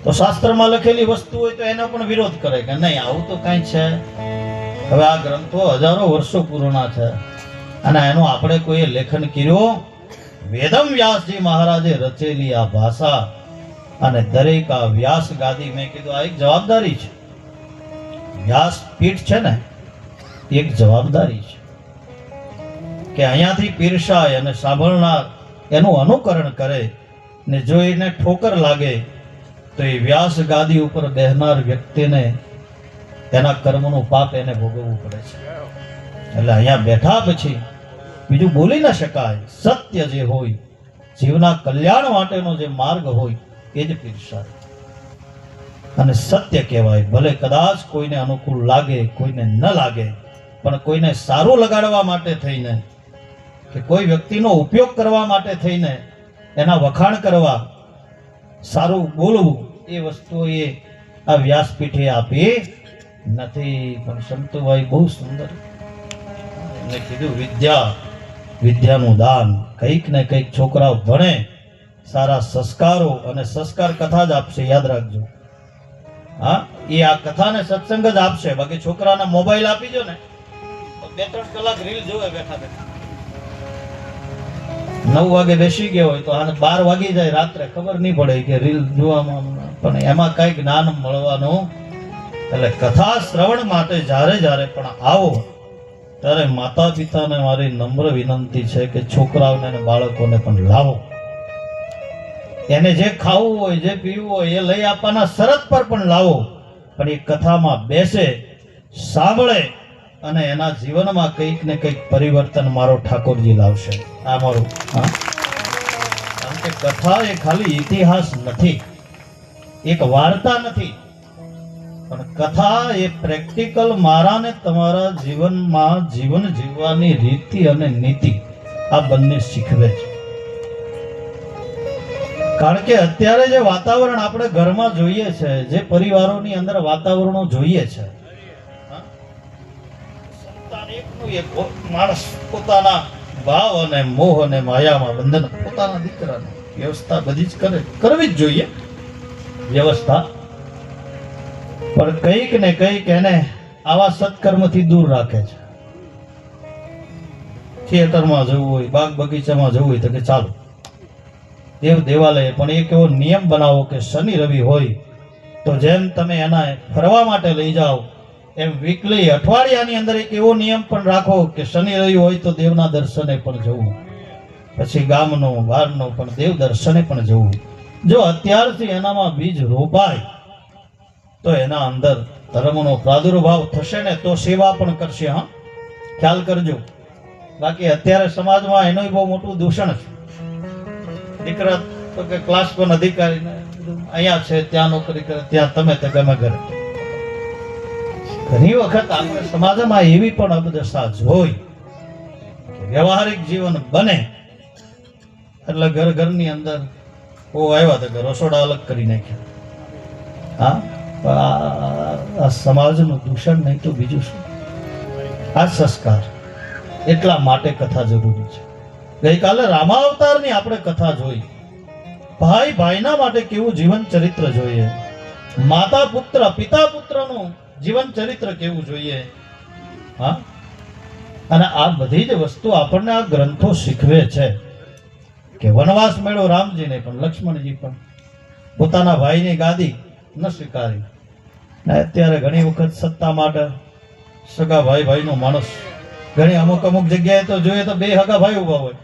[SPEAKER 1] તો શાસ્ત્રમાં લખેલી વસ્તુ હોય તો એનો પણ વિરોધ કરે કે નહીં, આવું તો કઈ છે. હવે આ ગ્રંથો હજારો વર્ષો પુરાણા છે અને એનું આપણે કોઈએ લેખન કર્યું. વેદમ વ્યાસજી મહારાજે રચેલી આ ભાષા અને દરેક આ વ્યાસ ગાદી, મેં કીધું આ એક જવાબદારી છે. વ્યાસ પીઠ છે ને એક જવાબદારી છે કે અહીંયાથી પીરસાય અને સાંભળનાર એનું અનુકરણ કરે ને જો એને ઠોકર લાગે તો એ વ્યાસ ગાદી ઉપર બેહનાર વ્યક્તિને એના કર્મનું પાપ એને ભોગવવું પડે છે. એટલે અહીંયા બેઠા પછી બીજું બોલી ન શકાય. સત્ય જે હોય, જીવના કલ્યાણ માટેનો જે માર્ગ હોય એ જ પીરસાય અને સત્ય કહેવાય. ભલે કદાચ કોઈને અનુકૂળ લાગે, કોઈને ન લાગે, પણ કોઈને સારું લગાડવા માટે થઈને કે કોઈ વ્યક્તિનો ઉપયોગ કરવા માટે થઈને એના વખાણ કરવા, સારું બોલવું, એ વસ્તુઓ એ આ વ્યાસપીઠે આપી નથી. પણ સંતુભાઈ બહુ સુંદર એમને કીધું વિદ્યાનું દાન. કંઈક ને કંઈક છોકરાઓ ભણે, સારા સંસ્કારો અને સંસ્કાર કથા જ આપશે, યાદ રાખજો. હા, એ આ કથા ને સત્સંગ જ આપશે. બાકી છોકરાને મોબાઈલ આપી દો ને તો 2-3 કલાક રીલ જોવે બેઠા બેઠા. 9 વાગે બેસી ગયો હોય તો આને 12 વાગી જાય રાત્રે, ખબર નહીં પડે કે રીલ જોવામાં, પણ એમાં કઈ જ્ઞાન મળવાનું. એટલે કથા શ્રવણ માટે જ્યારે પણ આવો ત્યારે માતા પિતાને મારી નમ્ર વિનંતી છે કે છોકરાઓને અને બાળકોને પણ લાવો. એને જે ખાવું હોય, જે પીવું હોય એ લઈ આપવાના શરત પર પણ લાવો. પણ એ કથામાં બેસે, સાંભળે અને એના જીવનમાં કંઈક ને કંઈક પરિવર્તન મારો ઠાકોરજી લાવશે. આ મારું. કારણ કે કથા એ ખાલી ઇતિહાસ નથી, એક વાર્તા નથી, પણ કથા એ પ્રેક્ટિકલ મારા ને તમારા જીવનમાં જીવન જીવવાની રીતિ અને નીતિ આ બંને શીખવે છે. કારણ કે અત્યારે જે વાતાવરણ આપણે ઘરમાં જોઈએ છે, જે પરિવારોની અંદર વાતાવરણો જોઈએ છે, માણસ પોતાના ભાવ અને મોહ અને માયામાં બંધન, પોતાના દીકરાને વ્યવસ્થા બધી જ કરવી જ જોઈએ વ્યવસ્થા, પણ કંઈક ને કંઈક એને આવા સત્કર્મથી દૂર રાખે છે. થિયેટરમાં જવું હોય, બાગ બગીચામાં જવું હોય તો કે ચાલો દેવાલય, પણ એક એવો નિયમ બનાવો કે શનિ રવિ હોય તો જેમ તમે એના ફરવા માટે લઈ જાઓ એમ વીકલી અઠવાડિયાની અંદર એક એવો નિયમ પણ રાખો કે શનિ રવિ હોય તો દેવના દર્શને પણ જવું, પછી ગામનો બહારનો પણ દેવ દર્શને પણ જવું. જો અત્યારથી એનામાં બીજ રોપાય તો એના અંદર ધર્મનો પ્રાદુર્ભાવ થશે ને તો સેવા પણ કરશે. હા, ખ્યાલ કરજો. બાકી અત્યારે સમાજમાં એનું બહુ મોટું દૂષણ છે. દીકરા તો કે ક્લાસ પણ અધિકારી અહીંયા છે, ત્યાં નોકરી કરે, ત્યાં તમે તો ગમે ઘરે. ઘણી વખત આપણે સમાજમાં એવી પણ અબદશા જોઈ કે વ્યવહારિક જીવન બને એટલે ઘરની અંદર આવ્યા તો રસોડા અલગ કરી નાખ્યા. હા, આ સમાજનું દૂષણ નહીં તો બીજું શું? આ સંસ્કાર. એટલા માટે કથા જરૂરી છે. ગઈકાલે રામાવતારની આપણે કથા જોઈ. ભાઈ ભાઈના માટે કેવું જીવન ચરિત્ર જોઈએ, માતા પુત્ર, પિતા પુત્રનું જીવન ચરિત્ર કેવું જોઈએ. હા, અને આ બધી જ વસ્તુ આપણને આ ગ્રંથો શીખવે છે કે વનવાસ મેળો રામજીને પણ લક્ષ્મણજી પણ પોતાના ભાઈની ગાદી ન સ્વીકારી. ને અત્યારે ઘણી વખત સત્તા માટે સગા ભાઈનો માણસ ઘણી અમુક જગ્યાએ તો જોઈએ તો બે સગા ભાઈ ઉભા હોય.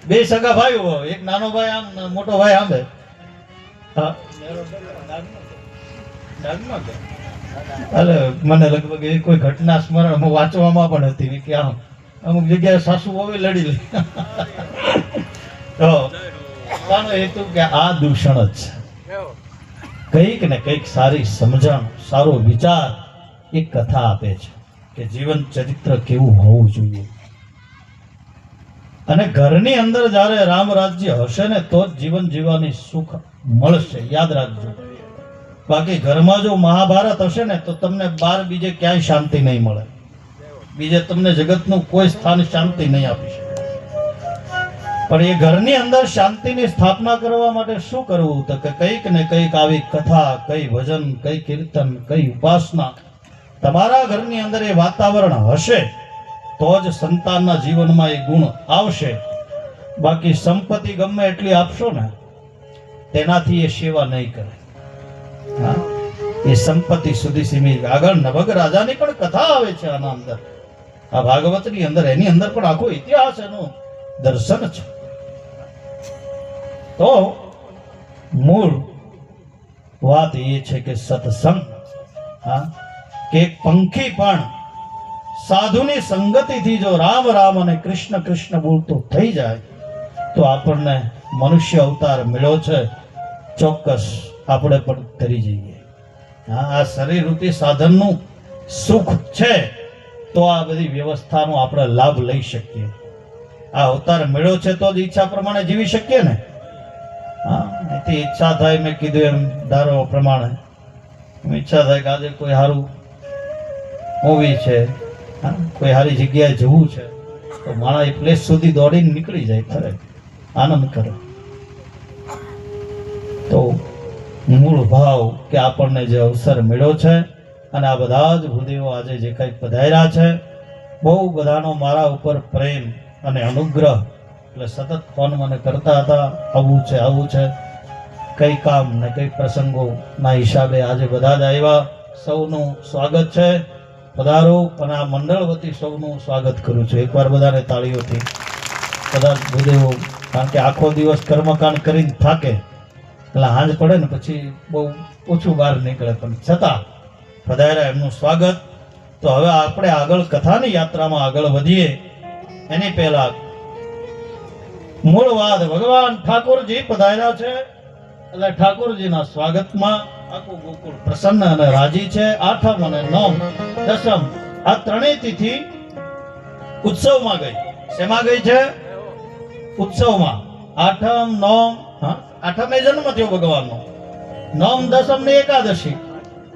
[SPEAKER 1] બે સગા ભાઈ ઉભા હોય, એક નાનો ભાઈ આમ ને મોટો ભાઈ આમ. હા અરે મને લગભગ એ કોઈ ઘટના સ્મરણ વાંચવામાં પણ હતી કે આમ અમુક જગ્યાએ સાસુ વહુ લડી લે. તો આનો હેતુ કે આ દૂષણ જ છે. કંઈક ને કંઈક સારી સમજણ, સારો વિચાર એક કથા આપે છે કે જીવન ચરિત્ર કેવું હોવું જોઈએ. અને ઘરની અંદર જ્યારે રામ રાજ્ય હશે ને તો જ જીવન જીવવાની સુખ મળશે, યાદ રાખજો. બાકી ઘરમાં જો મહાભારત હશે ને તો તમને બહાર બીજે ક્યાંય શાંતિ નહીં મળે. બીજે તમને જગતનું કોઈ સ્થાન શાંતિ નહીં આપી શકે. પણ એ ઘરની અંદર શાંતિની સ્થાપના કરવા માટે શું કરવું? તો કે કંઈક ને કંઈક આવી કથા, કઈ ભજન, કઈ કીર્તન, કઈ ઉપાસના તમારા ઘરની અંદર એ વાતાવરણ હશે તો જ સંતાનના જીવનમાં એ ગુણ આવશે. બાકી સંપત્તિ ગમે એટલી આપશો ને તેનાથી એ સેવા નહીં કરે. હા, એ સંપત્તિ સુધી સીમિત. આગળ નભગ રાજાની પણ કથા આવે છે આના અંદર, આ ભાગવતની અંદર. એની અંદર પણ આખો ઇતિહાસ એનું દર્શન છે. તો મૂળ વાત એ છે કે સત્સંગ, હા, કે એક પંખી પણ સાધુની સંગતિથી જો રામ રામ અને કૃષ્ણ કૃષ્ણ બોલતો થઈ જાય તો આપણને મનુષ્ય અવતાર મળ્યો છે, ચોક્કસ આપણે પણ કરી જઈએ. હા, આ શરીર રૂપી સાધનનું સુખ છે તો આ બધી વ્યવસ્થાનો આપણે લાભ લઈ શકીએ. આ અવતાર મળ્યો છે તો જ ઈચ્છા પ્રમાણે જીવી શકીએ ને. હા, એથી ઈચ્છા થાય, મેં કીધું એમ ધારો પ્રમાણે ઈચ્છા થાય કે આજે કોઈ સારું મૂવી છે, હા, કોઈ સારી જગ્યાએ જવું છે તો માણસ એ પ્લેસ સુધી દોડીને નીકળી જાય, ખરે આનંદ કરે. તો મૂળ ભાવ કે આપણને જે અવસર મળ્યો છે અને આ બધા જ ભૂદેવો આજે જે કંઈ પધાર્યા છે, બહુ બધાનો મારા ઉપર પ્રેમ અને અનુગ્રહ, એટલે સતત ફોન મને કરતા હતા, આવું છે આવું છે, કઈ કામ ને કઈ પ્રસંગોના હિસાબે આજે બધા જ આવ્યા. સૌનું સ્વાગત છે, પધારો. અને આ મંડળ વતી સૌનું સ્વાગત કરું છું. એકવાર બધાને તાળીઓથી બધા ભૂદેવો, કારણ કે આખો દિવસ કર્મકાંડ કરીને થાકે એટલે હાંજ પડે ને પછી બહુ ઓછું બહાર નીકળે, પણ છતાં પધાર્યા, એમનું સ્વાગત. તો હવે આપણે આગળ કથાની યાત્રામાં આગળ વધીએ એની પહેલા મૂળ વાત, ભગવાન ઠાકોરજી પધાર્યા છે એટલે ઠાકોરજીના સ્વાગતમાં આખું ગોકુળ પ્રસન્ન અને રાજી છે. 8મ અને 9મ 10મ આ ત્રણેય તિથિ ઉત્સવમાં ગઈ. શેમાં ગઈ છે? ઉત્સવમાં. 8મ 9મ, હા, 8મ એ જન્મ થયો ભગવાનનો, 9મ 10મ ની એકાદશી,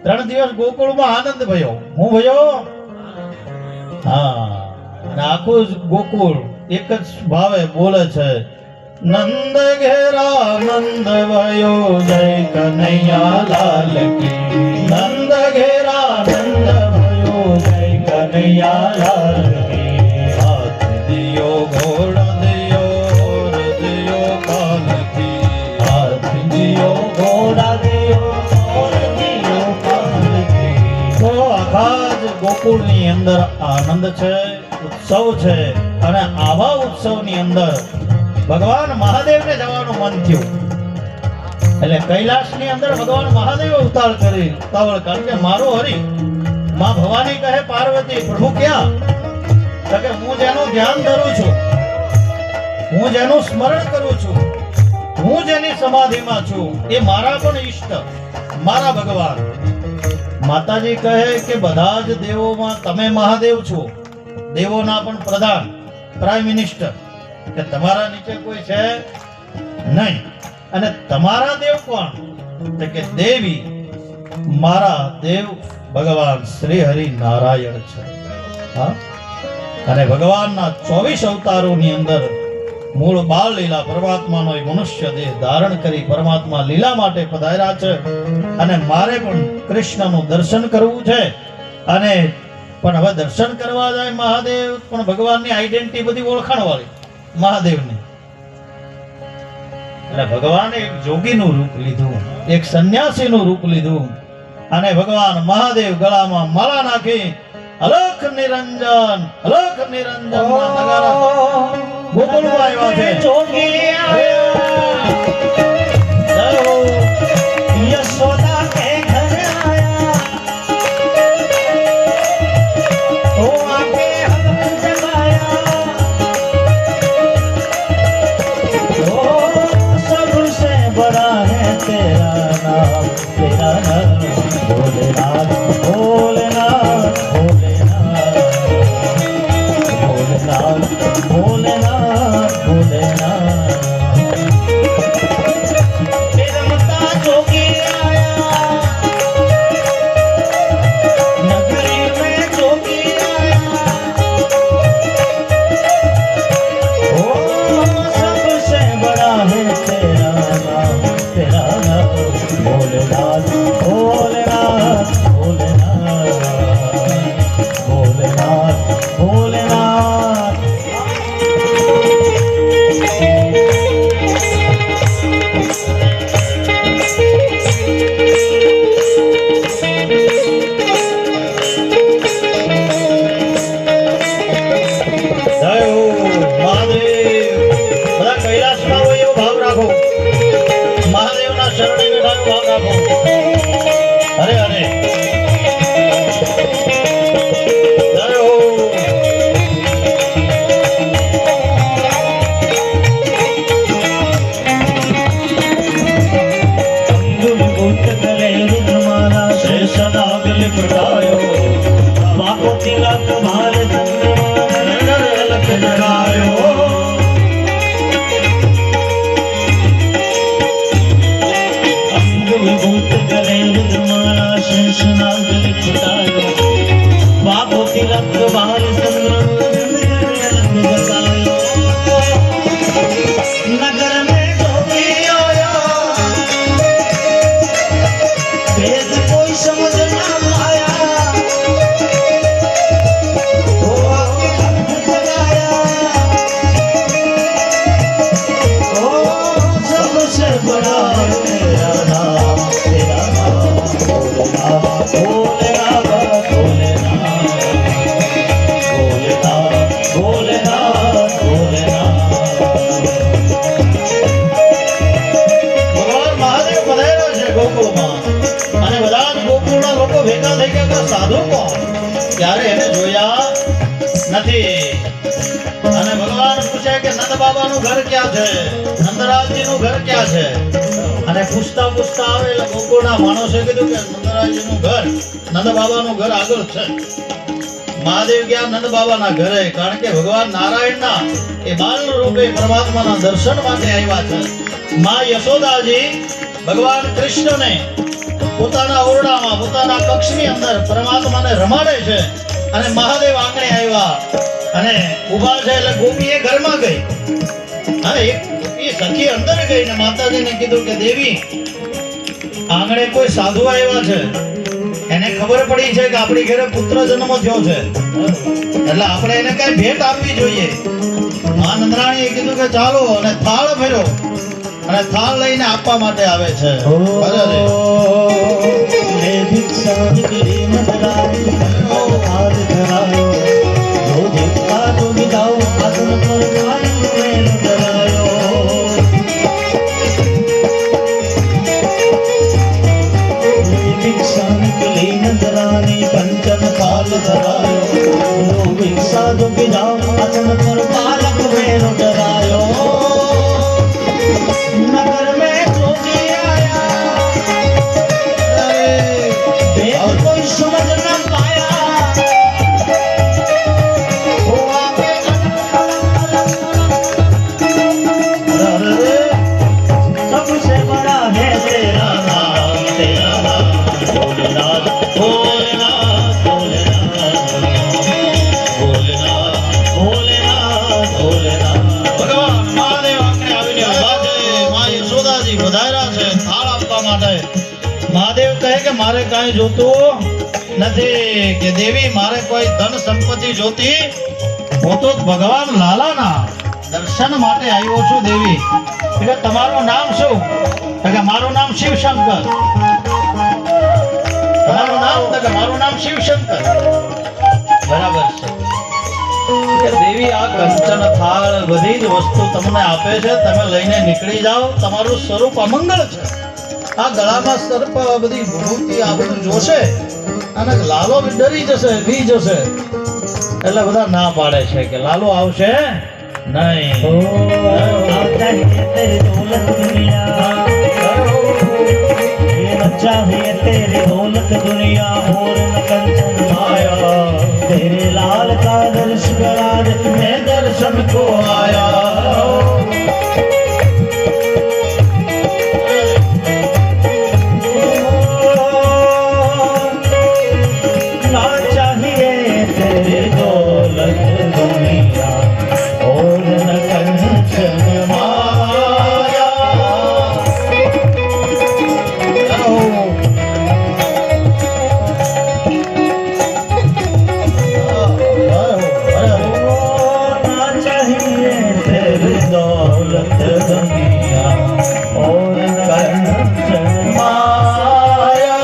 [SPEAKER 1] 3 દિવસ ગોકુળમાં આનંદ ભયો. હું ભયો? હા, અને આખું જ ગોકુળ એક જ ભાવે બોલે છે, નંદ ઘેરા નંદ ભયો, જય કનૈયા લાલ કી. નંદ ઘેરા નંદ ભયો, જય કનૈયા લાલ કી. હાથ દિયો ઘોડા દિયો, દિયો પાલકી. હાથ દિયો ઘોડા દિયો, દિયો પાલકી. તો આખા જ ગોકુળની અંદર આનંદ છે, ઉત્સવ છે. અને આવા ઉત્સવની અંદર ભગવાન મહાદેવને જવાનું મન થયું. એટલે કૈલાસની અંદર ભગવાન મહાદેવ અવતાર કરી ઉતાવળ, કારણ કે મારો હરી માં ભવાની કહે પાર્વતી, પ્રભુ ક્યાં? તો કે હું જેનું ધ્યાન ધરું છું, હું જેનું સ્મરણ કરું છું, હું જેની સમાધિમાં છું એ મારા પણ ઈષ્ટ, મારા ભગવાન. માતાજી કહે કે બધા જ દેવોમાં તમે મહાદેવ છો, દેવોના પણ પ્રધાન, પ્રાઇમ મિનિસ્ટર, કે તમારા નીચે કોઈ છે નહીં. અને તમારા દેવ કોણ? તો કે દેવી. મારા દેવ ભગવાન શ્રી હરિ નારાયણ છે. હા, અને ભગવાનના 24 અવતારોની અંદર મૂળ બાળ લીલા, પરમાત્માનો એ મનુષ્ય દેહ ધારણ કરી પરમાત્મા લીલા માટે પધાર્યા છે. અને મારે પણ કૃષ્ણનું દર્શન કરવું છે. અને પણ હવે દર્શન કરવા જાય મહાદેવ, પણ ભગવાનની આઈડેન્ટિટી બધી ઓળખાણ વાળી મહાદેવની. એટલે ભગવાને એક જોગીનું રૂપ લીધું, એક સંન્યાસીનું રૂપ લીધું. અને ભગવાન મહાદેવ ગળામાં માળા નાખી અલખ નિરંજન ના નગારા ગોકુળમાં આવ્યા છે.
[SPEAKER 2] જોગી આયા જય હો યશોદા કે ઘરે આયા ઓ આકે હક જગાયા ઓ सबसे बड़ा है तेरा नाम भोलेनाथ भोलेनाथ भोलेनाथ भोलेनाथ भोलेनाथ रमता जोगी आया नगरी में जोगी आया ओ सबसे बड़ा है तेरा नाम भोलेनाथ भोलेनाथ भोलेनाथ भोलेनाथ भोलेनाथ
[SPEAKER 1] જય હો મહાદેવ. બધા કૈલાસમાં હોય એવો ભાવ રાખો. મહાદેવના શરણે બેઠા એવો ભાવ રાખો. હરે હરે. જય હો.
[SPEAKER 2] અંગુલ ગલે રુદ્રમાલા શેષનાગ લિપટાયો બાપો તિલક ભાર ચંદ્રમાન લખ જગાયો ભૂત ગલે રુદ્રમાલા શેષનાગ લિપટાયો બાપો તિલક ભાર ચંદ્રમાન લખ જગાયો નગર में जोगी आया भेद कोई समझ ना आया वो आके हक जगाया ओ सबसे बड़ा है तेरा नाम भोलेनाथ भोलेनाथ भोलेनाथ भोलेनाथ भोलेनाथ
[SPEAKER 1] ભગવાન મહાદેવ પધાર્યા છે ગોકુળમાં અને બધા જ ગોકુળના લોકો ભેગા થઈ ગયા કે સાધુ કોણ? ત્યારે એને જોયા નથી. અને ભગવાન પૂછે કે નંદ બાબાનું ઘર ક્યાં છે, નંદરાજજીનું ઘર ક્યાં છે? અને પૂછતા પૂછતા આવે એટલે ગોકુળના માણસે કીધું કે નંદરાજજીનું ઘર, નંદ બાબાનું ઘર આગળ છે. મહાદેવ ગયા નંદ બાબાના ઘરે, કારણ કે ભગવાન નારાયણના એ બાલ રૂપે પરમાત્માના દર્શન માટે આવ્યા છે. માં યશોદાજી ભગવાન કૃષ્ણને પોતાના ઓરડામાં પોતાના કક્ષની અંદર પરમાત્માને રમાડે છે અને મહાદેવ આંગણે આવ્યા અને ઊભા છે એટલે ગોપીએ ઘરમાં ગઈ. હા, એક ગોપી સખી અંદર ગઈ ને માતાજીને કીધું કે દેવી આંગણે કોઈ સાધુ આવ્યા છે, એને ખબર પડી છે કે આપણી ઘરે પુત્ર જન્મ થયો છે એટલે આપણે એને કઈ ભેટ આપવી જોઈએ. મા નંદરાણીએ કીધું કે ચાલો, અને થાળ ફેરો અને થાળ લઈને આપવા માટે આવે છે. બરાબર.
[SPEAKER 2] ले भिक्षा निकली मदरानी हाथ धरायो जो जितना तो मिलाओ आसन पर पानी में डरायो ले भिक्षा निकली मदरानी पंचन थाल धरायो जो भिक्षा जो मिलाओ आसन पर पालक में डरायो नगर में जोगी आया भेद कोई समझ न पाया वो आके सबसे बड़ा है तेरा नाम भोलेनाथ भोलेनाथ भोलेनाथ भोलेनाथ भोलेनाथ भोलेनाथ
[SPEAKER 1] ભગવાન મહાદેવ આંગણે આવીને ઊભા છે. માં યશોદાજી પધાર્યા છે થાળ આપવા માટે. મહાદેવ કહે કે મારે કાંઈ જોતું નથી, કે દેવી મારે કોઈ ધન સંપત્તિ જોતી, હું તો ભગવાન લાલાના દર્શન માટે આવ્યો છું દેવી. એટલે તમારું નામ શું? તો કે મારું નામ શિવશંકર. તમારું નામ? તો કે મારું નામ શિવશંકર. બરાબર છે કે દેવી આ કંચન થાળ બધી જ વસ્તુ તમને આપે છે, તમે લઈને નીકળી જાઓ, તમારું સ્વરૂપ અમંગળ છે. આ ગળામાં સર્પ બધી વિભૂતિ આ બધું જોશે અને લાલો બી ડરી જશે, બી જશે, એટલે બધા ના પાડે છે કે લાલો આવશે નહીં.
[SPEAKER 2] ना चाहिए तेरी दौलत दुनिया, ये न चाहिए तेरी दौलत दुनिया और न कंचन माया. तेरे लाल का दर्श करा दे, मैं दर्शन को आया. ना चाहिए तेरी दौलत दुनिया और न कंचन माया. ना चाहिए तेरी दौलत दुनिया और न कंचन माया.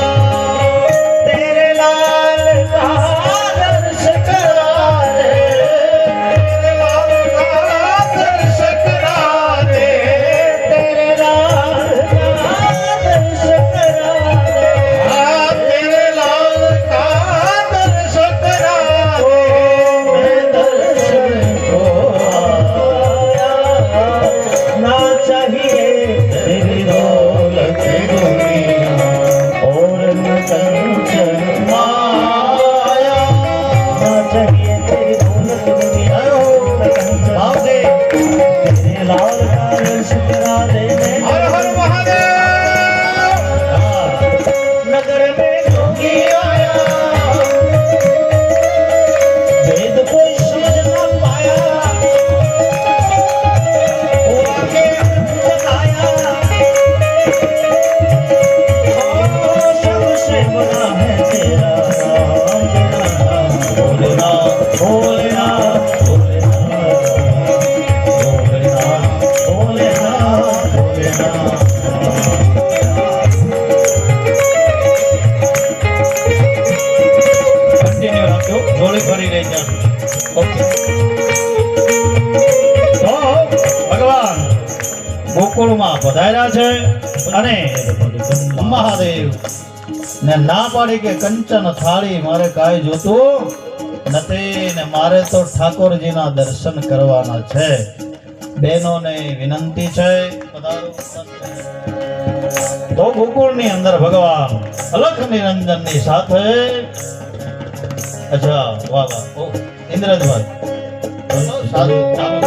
[SPEAKER 2] तेरे लाल का दर्श करा दे, तेरे लाल का दर्श करा दे, तेरे लाल का दर्श करा दे, तेरे लाल का दर्श करा दे, मैं दर्शन को आया. ना चाहिए तेरी दौलत दुनिया और न कंचन माया. ना चाहिए तेरी दौलत दुनिया और न कंचन माया. तेरे लाल का दर्श करा दे, हर हर महादेव. नगर में जोगी आया, वेद कोई समझ न पाया, वो आगे बताया. सबसे बड़ा है तेरा नाम, तेरा नाम भोलेनाथ, भोलेनाथ, भोलेनाथ, भोलेनाथ, भोलेनाथ.
[SPEAKER 1] કન્ટિન્યુ રાખજો, જોડી ફરી રહી છે. ઓકે. તો ભગવાન ગોકુળમાં પધાર્યા છે અને મહાદેવ ને ના પાડી કે કંચન થાળી મારે કાંઈ જોતું નથી ને મારે તો ઠાકોરજીના દર્શન કરવાના છે. બહેનોને વિનંતી છે પધારો. તો ગોકુળની અંદર ભગવાન અલખ નિરંજનની સાથે, અચ્છા વાહ વાહ, ઓ ઇન્દ્રજભાઈ બોલો, સારું ચાલો.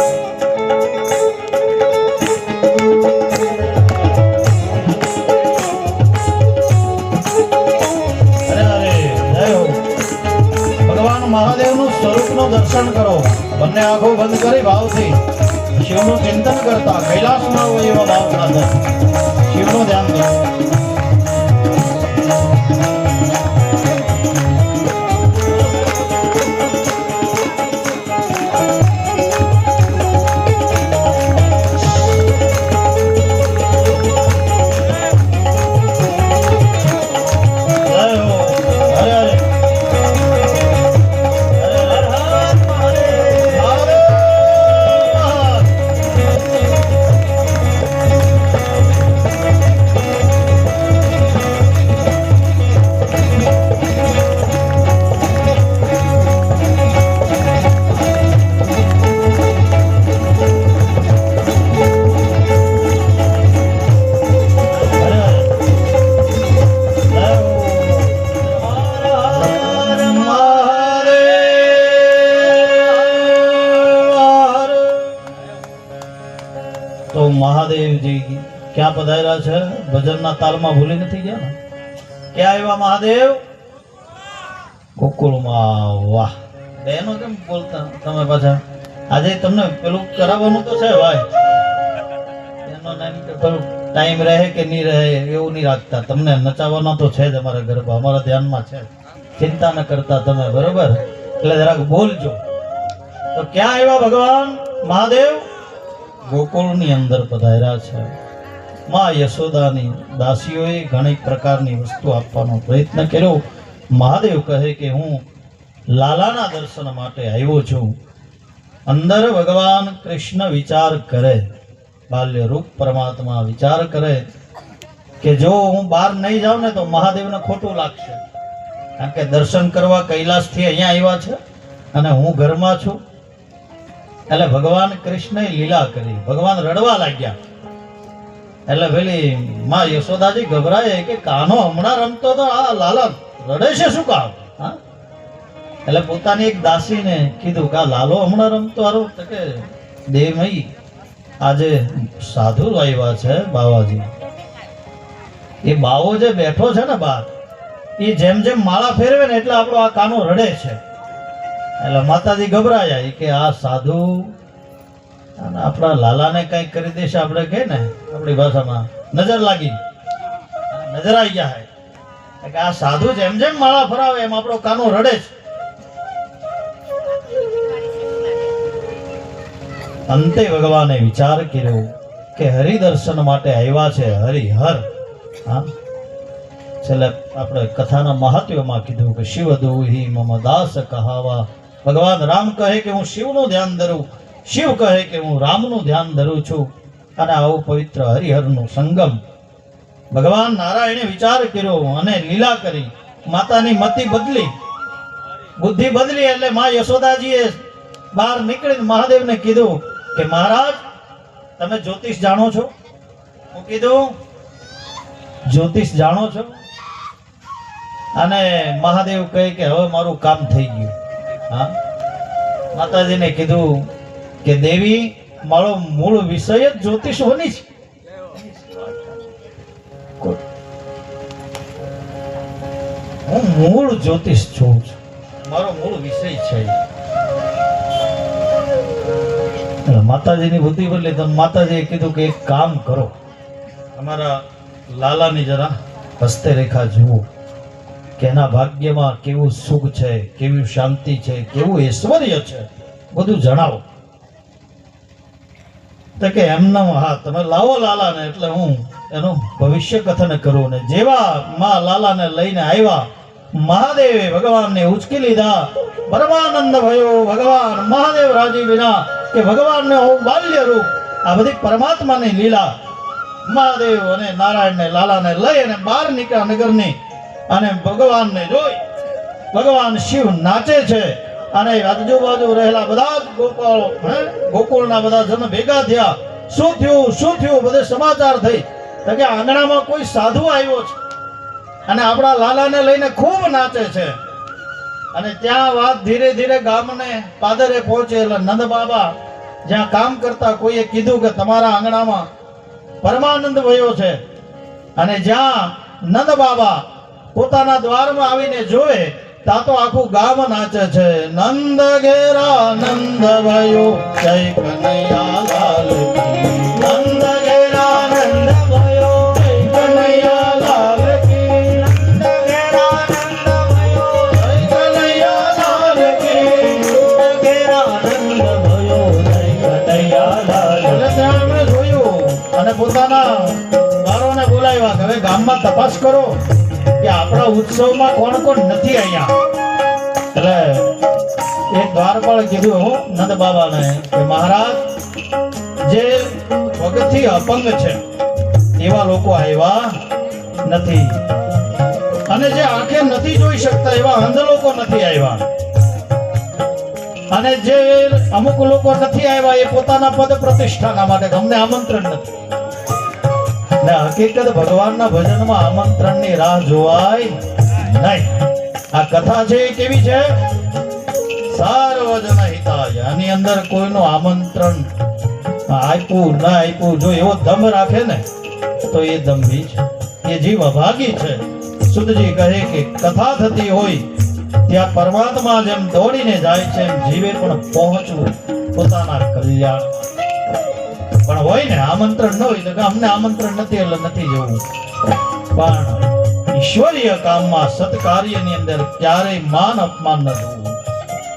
[SPEAKER 1] અરે અરે જય હો. ભગવાન મહાદેવનું સ્વરૂપનું દર્શન કરો, બંને આંખો બંધ કરી ભાવથી શિવનું ચિંતન કરતા કૈલાસમાં હોય એવા ભાવ સાથે શિવનું ધ્યાન કરો. તો મહાદેવજી ક્યાં પધાર્યા છે? ભજનના તાલમાં ભૂલી નથી ગયા ને? ક્યાં આવ્યા મહાદેવ? ગોકુળમાં. વાહ, બહેનો કેમ બોલતા તમે પાછા? આજે તમને પેલું કરાવવાનું તો છે ભાઈ, એનો પેલું ટાઈમ રહે કે નહીં રહે એવું નહીં રાખતા. તમને નચાવવાનો તો છે જ અમારા ગરબા, અમારા ધ્યાનમાં છે, ચિંતા ન કરતા તમે, બરોબર? એટલે જરાક બોલજો. તો ક્યાં આવ્યા ભગવાન મહાદેવ? ગોકુળની અંદર પધાર્યા છે. માં યશોદાની દાસીઓએ ઘણી પ્રકારની વસ્તુ આપવાનો પ્રયત્ન કર્યો. મહાદેવ કહે કે હું લાલાના દર્શન માટે આવ્યો છું. અંદર ભગવાન કૃષ્ણ વિચાર કરે, બાલ્ય રૂપ પરમાત્મા વિચાર કરે કે જો હું બહાર નહીં જાઉં ને તો મહાદેવને ખોટું લાગશે, કારણ કે દર્શન કરવા કૈલાસથી અહીંયા આવ્યા છે અને હું ઘરમાં છું. એટલે ભગવાન કૃષ્ણએ લીલા કરી, ભગવાન રડવા લાગ્યા. એટલે પેલી માં યશોદાજી ગભરાય કે કાનો હમણાં રમતો તો આ લાલા રડે છે શું કામ? હા, એટલે પોતાની એક દાસીને કીધું કે આ લાલો હમણાં રમતો હારો, તો કે દેવમયી આજે સાધુ આવ્યા છે બાવાજી. એ બાવો જે બેઠો છે ને બહાર, એ જેમ જેમ માળા ફેરવે ને એટલે આપણો આ કાનો રડે છે. એટલે માતાજી ગભરાયા કે આ સાધુ અને આપણા લાલાને કઈ કરી દેશે, આપણે કહે ને આપણી ભાષામાં નજર લાગી, નજર આવી જાય કે આ સાધુ જેમ જેમ માળા ફરાવે એમ આપણો કાનો રડે છે. અંતે ભગવાને વિચાર કર્યો કે હરિદર્શન માટે આવ્યા છે હરિહર. હા, છેલ્લે આપણે કથાના મહાત્મ્યમાં કીધું કે શિવ દોહી મમ દાસ કહાવા. ભગવાન રામ કહે કે હું શિવનું ધ્યાન ધરું, શિવ કહે કે હું રામનું ધ્યાન ધરું છું. અને આવું પવિત્ર હરિહરનું સંગમ ભગવાન નારાયણે વિચાર કર્યો અને લીલા કરી. માતાની મતિ બદલી, બુદ્ધિ બદલી. એટલે માં યશોદાજીએ બહાર નીકળીને મહાદેવને કીધું કે મહારાજ તમે જ્યોતિષ જાણો છો? હું કીધું જ્યોતિષ જાણો છો? અને મહાદેવ કહે કે હવે મારું કામ થઈ ગયું. હા, માતાજીને કીધું કે દેવી મારો મૂળ વિષય જ જ્યોતિષ બની છે. હું મૂળ જ્યોતિષ છું, મારો મૂળ વિષય છે. માતાજીની બુદ્ધિ બદલી તો માતાજીએ કીધું કે એક કામ કરો, અમારા લાલાની જરા હસ્તે રેખા જુઓ કે એના ભાગ્યમાં કેવું સુખ છે, કેવી શાંતિ છે, કેવું ઐશ્વર્ય છે, બધું જણાવો. તો કે એમના હા તમે લાવો લાલાને, એટલે હું એનું ભવિષ્ય કથન કરું. ને જેવા માં લાલાને લઈને આવ્યા, મહાદેવે ભગવાનને ઉચકી લીધા. પરમાનંદ ભયો ભગવાન મહાદેવ રાજી વિના કે ભગવાનને હું બાલ્ય રૂપ, આ બધી પરમાત્માની લીલા. મહાદેવ અને નારાયણને લાલાને લઈ અને બહાર નીકળ્યા નગરની. અને ભગવાનને જોઈ ભગવાન શિવ નાચે છે. અને આજુબાજુ રહેલા બધા જ ગોપાળો, ગોકુળના બધા જન ભેગા થયા. શું થયું શું થયું? બધે સમાચાર થઈ તો કે આંગણામાં કોઈ સાધુ આવ્યો છે અને આપણા લાલાને લઈને ખૂબ નાચે છે. અને ત્યાં વાત ધીરે ધીરે ગામને પાદરે પહોંચે. એટલે નંદ બાબા જ્યાં કામ કરતા કોઈએ કીધું કે તમારા આંગણામાં પરમાનંદ વયો છે. અને જ્યાં નંદ બાબા પોતાના દ્વારમાં આવીને જોવે ત્યાં તો આખું ગામ નાચે છે. નંદ ઘેરા નંદ ભયો જય કનૈયા લાલ કી. નંદ ઘેરા નંદ ભયો જય કનૈયા લાલ કી. નંદ ઘેરા નંદ ભયો જય કનૈયા લાલ કી. નંદ ઘેરા નંદ ભયો જય કનૈયા લાલ કી. એટલે ત્યાં એમણે જોયું અને પોતાના બારોને બોલાવ્યા કે હવે ગામમાં તપાસ કરો કે આપણા ઉત્સવમાં કોણ કોણ નથી અહીંયા. એટલે એક દ્વારપાળ કીધું નંદ બાબાને કે મહારાજ જે પગથી અપંગ છે એવા લોકો આવ્યા નથી, અને જે આંખે નથી જોઈ શકતા એવા અંધ લોકો નથી આવ્યા, અને જે અમુક લોકો નથી આવ્યા એ પોતાના પદ પ્રતિષ્ઠાના માટે અમને આમંત્રણ નથી. ને હકીકત ભગવાનના ભજનમાં આમંત્રણની રાહ જોવાય નહીં. આ કથા છે એ કેવી છે? સર્વજન હિતાય. આની અંદર કોઈનું આમંત્રણ આપ્યું ના આપ્યું જો એવો દમ રાખે ને તો એ દંભી છે, એ જીવ અભાગી છે. સુધજી કહે કે કથા થતી હોય ત્યાં પરમાત્મા જેમ દોડીને જાય છે એમ જીવે પણ પહોંચવું પોતાના કલ્યાણ. પણ હોય ને આમંત્રણ ન હોય તો અમને આમંત્રણ નથી એટલે નથી જવું. પણ ઈશ્વરીય કામમાં સત્કાર્યની અંદર ક્યારેય માન અપમાન ન થવું.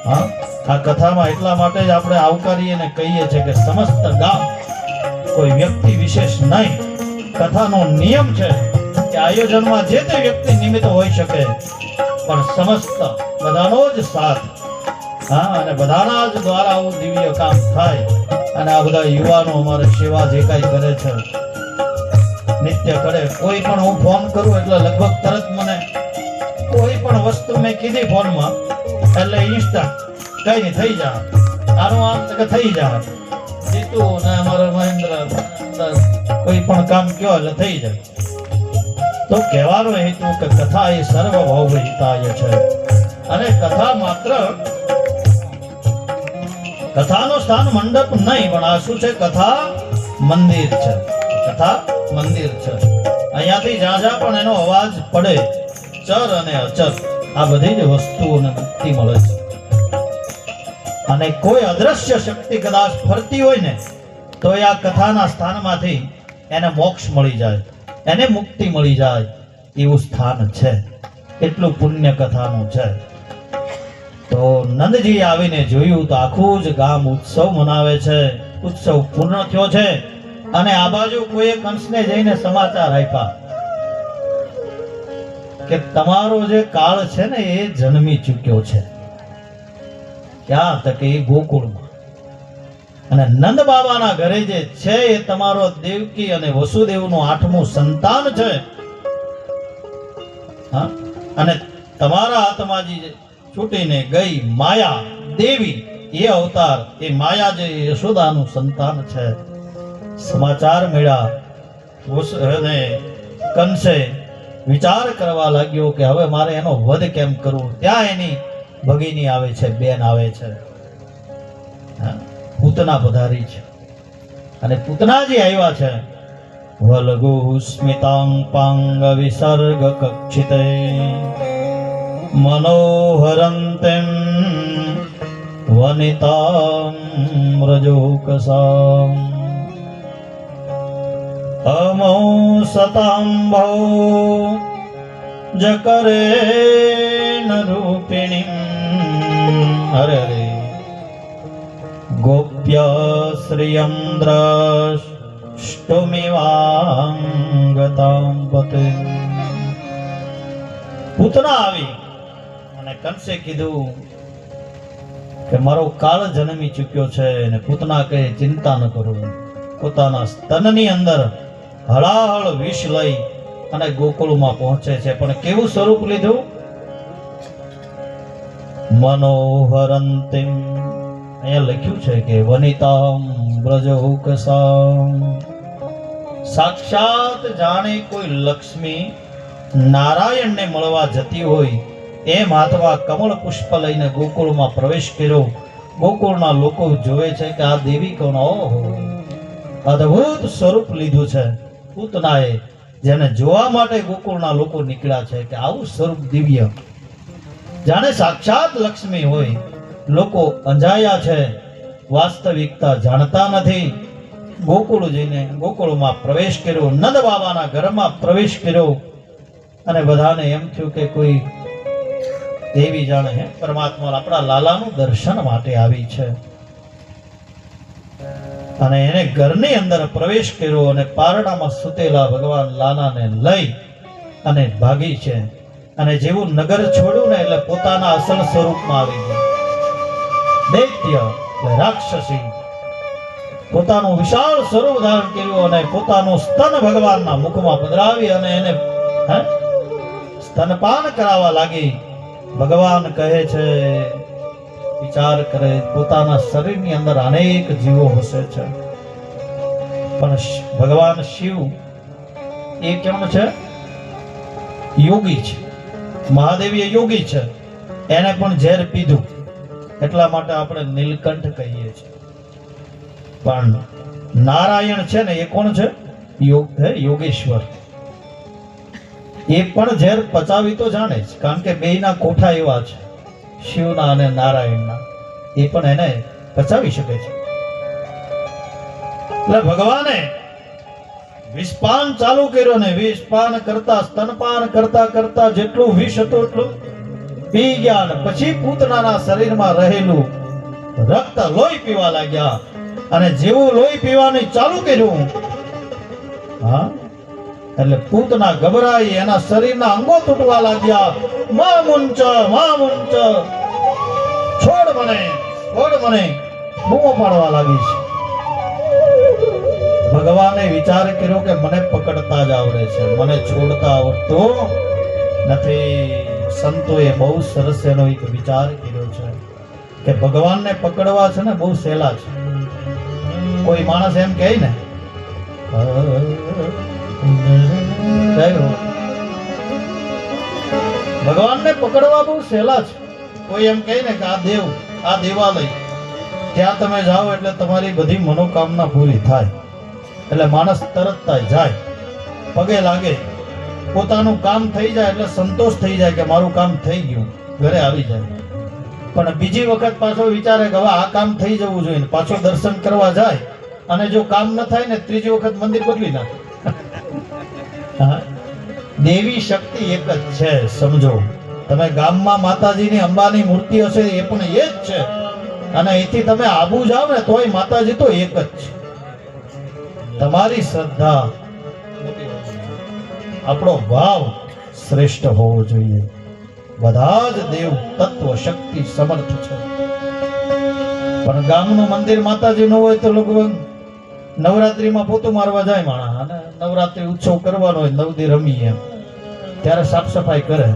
[SPEAKER 1] હા, આ કથામાં એટલા માટે જ આપણે આવકારીએ ને કહીએ છીએ કે સમસ્ત ગામ, કોઈ વ્યક્તિ વિશેષ નહીં. કથાનો નિયમ છે કે આયોજનમાં જે તે વ્યક્તિ નિમિત્ત હોઈ શકે, પણ સમસ્ત બધાનો જ સાથ, હા, અને બધાના જ દ્વારા આવું દિવ્ય કામ થાય. અને આ બધા યુવાનો અમારે સેવા જે કાંઈ કરે છે નિત્ય કરે. કોઈ પણ હું ફોન કરું એટલે લગભગ તરત મને કોઈ પણ વસ્તુ મેં કીધી ફોનમાં એટલે ઇન્સ્ટા કઈ નહીં થઈ જાય, આનું આમ કે થઈ જાય. જીતુ ને અમારો મહેન્દ્ર કોઈ પણ કામ કયો એટલે થઈ જાય. તો કહેવાનો હેતુ કે કથા એ સર્વભૌમ હિતાય છે. અને કથા માત્ર કથાનું સ્થાન મંડપ નહીં, પણ આ શું છે? કથા મંદિર છે. કથા મંદિર છે. અહીંયાથી જ્યાં જ્યાં પણ એનો અવાજ પડે, ચર અને અચર, આ બધી જ વસ્તુઓને મુક્તિ મળે છે. અને કોઈ અદ્રશ્ય શક્તિ કદાચ ફરતી હોય ને તો એ આ કથાના સ્થાનમાંથી એને મોક્ષ મળી જાય, એને મુક્તિ મળી જાય એવું સ્થાન છે. એટલું પુણ્ય કથાનું છે. તો નંદજી આવીને જોયું તો આખું જ ગામ ઉત્સવ મનાવે છે. ઉત્સવ પૂર્ણ થયો છે. અને આ બાજુ કોઈ કંસને જઈને સમાચાર આપ્યા કે તમારો જે કાળ છે ને એ જન્મી ચૂક્યો છે. ક્યાં? તો કે ગોકુળમાં. અને નંદ બાબાના ઘરે જે છે એ તમારો દેવકી અને વસુદેવનું 8મું સંતાન છે. હા, અને તમારા હાથમાં જે છૂટીને ગઈ માયા દેવી, એ અવતાર, એ માયા જે યશોદાનું સંતાન છે. સમાચાર મળ્યા અને કંસે વિચાર કરવા લાગ્યો કે હવે મારે એનો વધ કેમ કરવો. ત્યાં એની ભગીની આવે છે, બેન આવે છે, પૂતના પધારી છે. અને પૂતનાજી આવ્યા છે. વલગુ સ્મિતાંગ પાંગ વિસર્ગ કક્ષિતે મનોહરંતેમ વનિતામ રજોકસામ અમો સતાંભો જકરે રૂપિણી. હરે હરે. ગોપ્ય શ્રિયમ દ્રષ્ટુમિવાંગતામ પતે. પૂતના આવી અને કંસે કીધું કે મારો કાળ જન્મી ચૂક્યો છે. અને પૂતના કહે ચિંતા ન કરો. પોતાના સ્તનની અંદર હળાહળ વિષ લઈ અને ગોકુળમાં પહોંચે છે. પણ કેવું સ્વરૂપ લીધું? મનોહરંતિમ. અહીંયા લખ્યું છે કે વનિતામ બ્રજૌકસામ. સાક્ષાત જાણે કોઈ લક્ષ્મી નારાયણને મળવા જતી હોય એમ હાથમાં કમળ પુષ્પ લઈને ગોકુળમાં પ્રવેશ કર્યો. ગોકુળના લોકો જોવે છે કે આ દેવી કોણ? ઓહો, અદ્ભુત સ્વરૂપ લીધું છે પૂતનાએ, જેને જોવા માટે ગોકુળના લોકો નીકળ્યા છે કે આવું સ્વરૂપ દિવ્ય, જાણે સાક્ષાત લક્ષ્મી હોય. લોકો અંજાયા છે, વાસ્તવિકતા જાણતા નથી. ગોકુળ જઈને ગોકુળમાં પ્રવેશ કર્યો, નંદ બાબાના ઘરમાં પ્રવેશ કર્યો. અને બધાને એમ થયું કે કોઈ દેવી જાણે હે પરમાત્મા આપણા લાલાનું દર્શન માટે આવી છે. અને એને ઘરની અંદર પ્રવેશ કર્યો અને પારણામાં સૂતેલા ભગવાન લાલાને લઈ અને ભાગી છે. અને જેવું નગર છોડ્યું ને એટલે પોતાના અસલ સ્વરૂપમાં આવી ગઈ. દૈત્ય રાક્ષસી પોતાનું વિશાળ સ્વરૂપ ધારણ કર્યું અને પોતાનું સ્તન ભગવાનના મુખમાં પધરાવી અને એને સ્તનપાન કરાવવા લાગી. ભગવાન કહે છે, વિચાર કરે, પોતાના શરીરની અંદર અનેક જીવો વસે છે, પણ ભગવાન શિવ એ કેમ છે? યોગી છે. મહાદેવ એ યોગી છે. એને પણ ઝેર પીધું, એટલા માટે આપણે નીલકંઠ કહીએ છીએ. પણ નારાયણ છે ને એ કોણ છે? યોગેશ્વર. એ પણ ઝેર પચાવી તો જાણે જ, કારણ કે બેયના કોઠા એવા છે, શિવના અને નારાયણના. એ પણ એને પચાવી શકે છે. એટલે ભગવાને વિષપાન ચાલુ કર્યો ને વિષપાન કરતા સ્તનપાન કરતા કરતા જેટલું વિષ હતું એટલું પી ગયા. અને પછી પૂતનાના શરીરમાં રહેલું રક્ત લોહી પીવા લાગ્યા. અને જેવું લોહી પીવાનું ચાલુ કર્યું, હા, એટલે પૂતના ગભરાઈ એના શરીરના અંગો તૂટવા લાગ્યા. માં મુંચ છોડ મને બૂમો પાડવા લાગી છે. ભગવાને વિચાર કર્યો કે મને પકડતા જ આવડે છે, મને છોડતા આવડતું નથી. સંતોએ બહુ સરસ એનો એક વિચાર કર્યો છે કે ભગવાનને પકડવા છે ને બહુ સહેલા છે. કોઈ માણસ એમ કહે ને ભગવાનને પકડવા બહુ સહેલા છે. કોઈ એમ કહે ને કે આ દેવાલય ત્યાં તમે જાઓ એટલે તમારી બધી મનોકામના પૂરી થાય. એટલે માણસ તરત જાય, પગે લાગે, પોતાનું કામ થઈ જાય એટલે સંતોષ થઈ જાય કે મારું કામ થઈ ગયું, ઘરે આવી જાય. પણ બીજી વખત પાછો વિચારે કે હવે આ કામ થઈ જવું જોઈએ, પાછો દર્શન કરવા જાય અને જો કામ ન થાય ને ત્રીજી વખત મંદિર બદલી નાખે. દેવી શક્તિ એક જ છે, સમજો. તમે ગામમાં માતાજીની અંબાની મૂર્તિ હશે એ પણ એ જ છે, અને અહીંથી તમે આબુ જાઓ ને તોય માતાજી તો એક જ છે. તમારી શ્રદ્ધા, આપણો ભાવ શ્રેષ્ઠ હોવો જોઈએ. બધા જ દેવ તત્વ શક્તિ સમર્થ છે, પણ ગામનું મંદિર માતાજી નું હોય તો લોકો નવરાત્રીમાં પોતું મારવા જાય માણસ, અને નવરાત્રી ઉત્સવ કરવાનો હોય, 9 દી રમી એમ, ત્યારે સાફ સફાઈ કરે.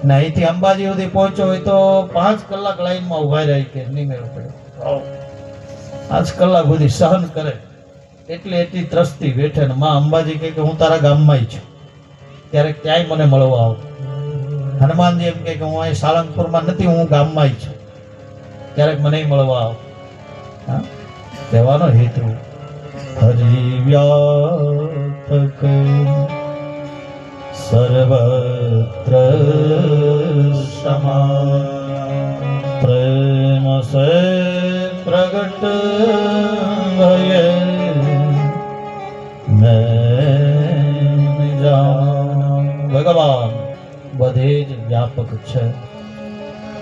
[SPEAKER 1] ને અહીંથી અંબાજી સુધી પહોંચ્યો હોય તો 5 કલાક લાઈનમાં ઉભા રહી કે નહીં મેળ પડે, 5 કલાક સુધી સહન કરે. એટલી ત્રસ્તી બેઠે ને માં અંબાજી કહે કે હું તારા ગામમાં છું, ત્યારે ક્યાંય મને મળવા આવ. હનુમાનજી એમ કહે કે હું અહીં સાળંગપુરમાં નથી, હું ગામમાં છું, ક્યારેક મને મળવા આવ. હા, કહેવાનો હેતુ હરિવ્યાપક સર્વત્ર સમા પ્રેમ સે પ્રગટ ભય ભગવાન બધે જ વ્યાપક છે.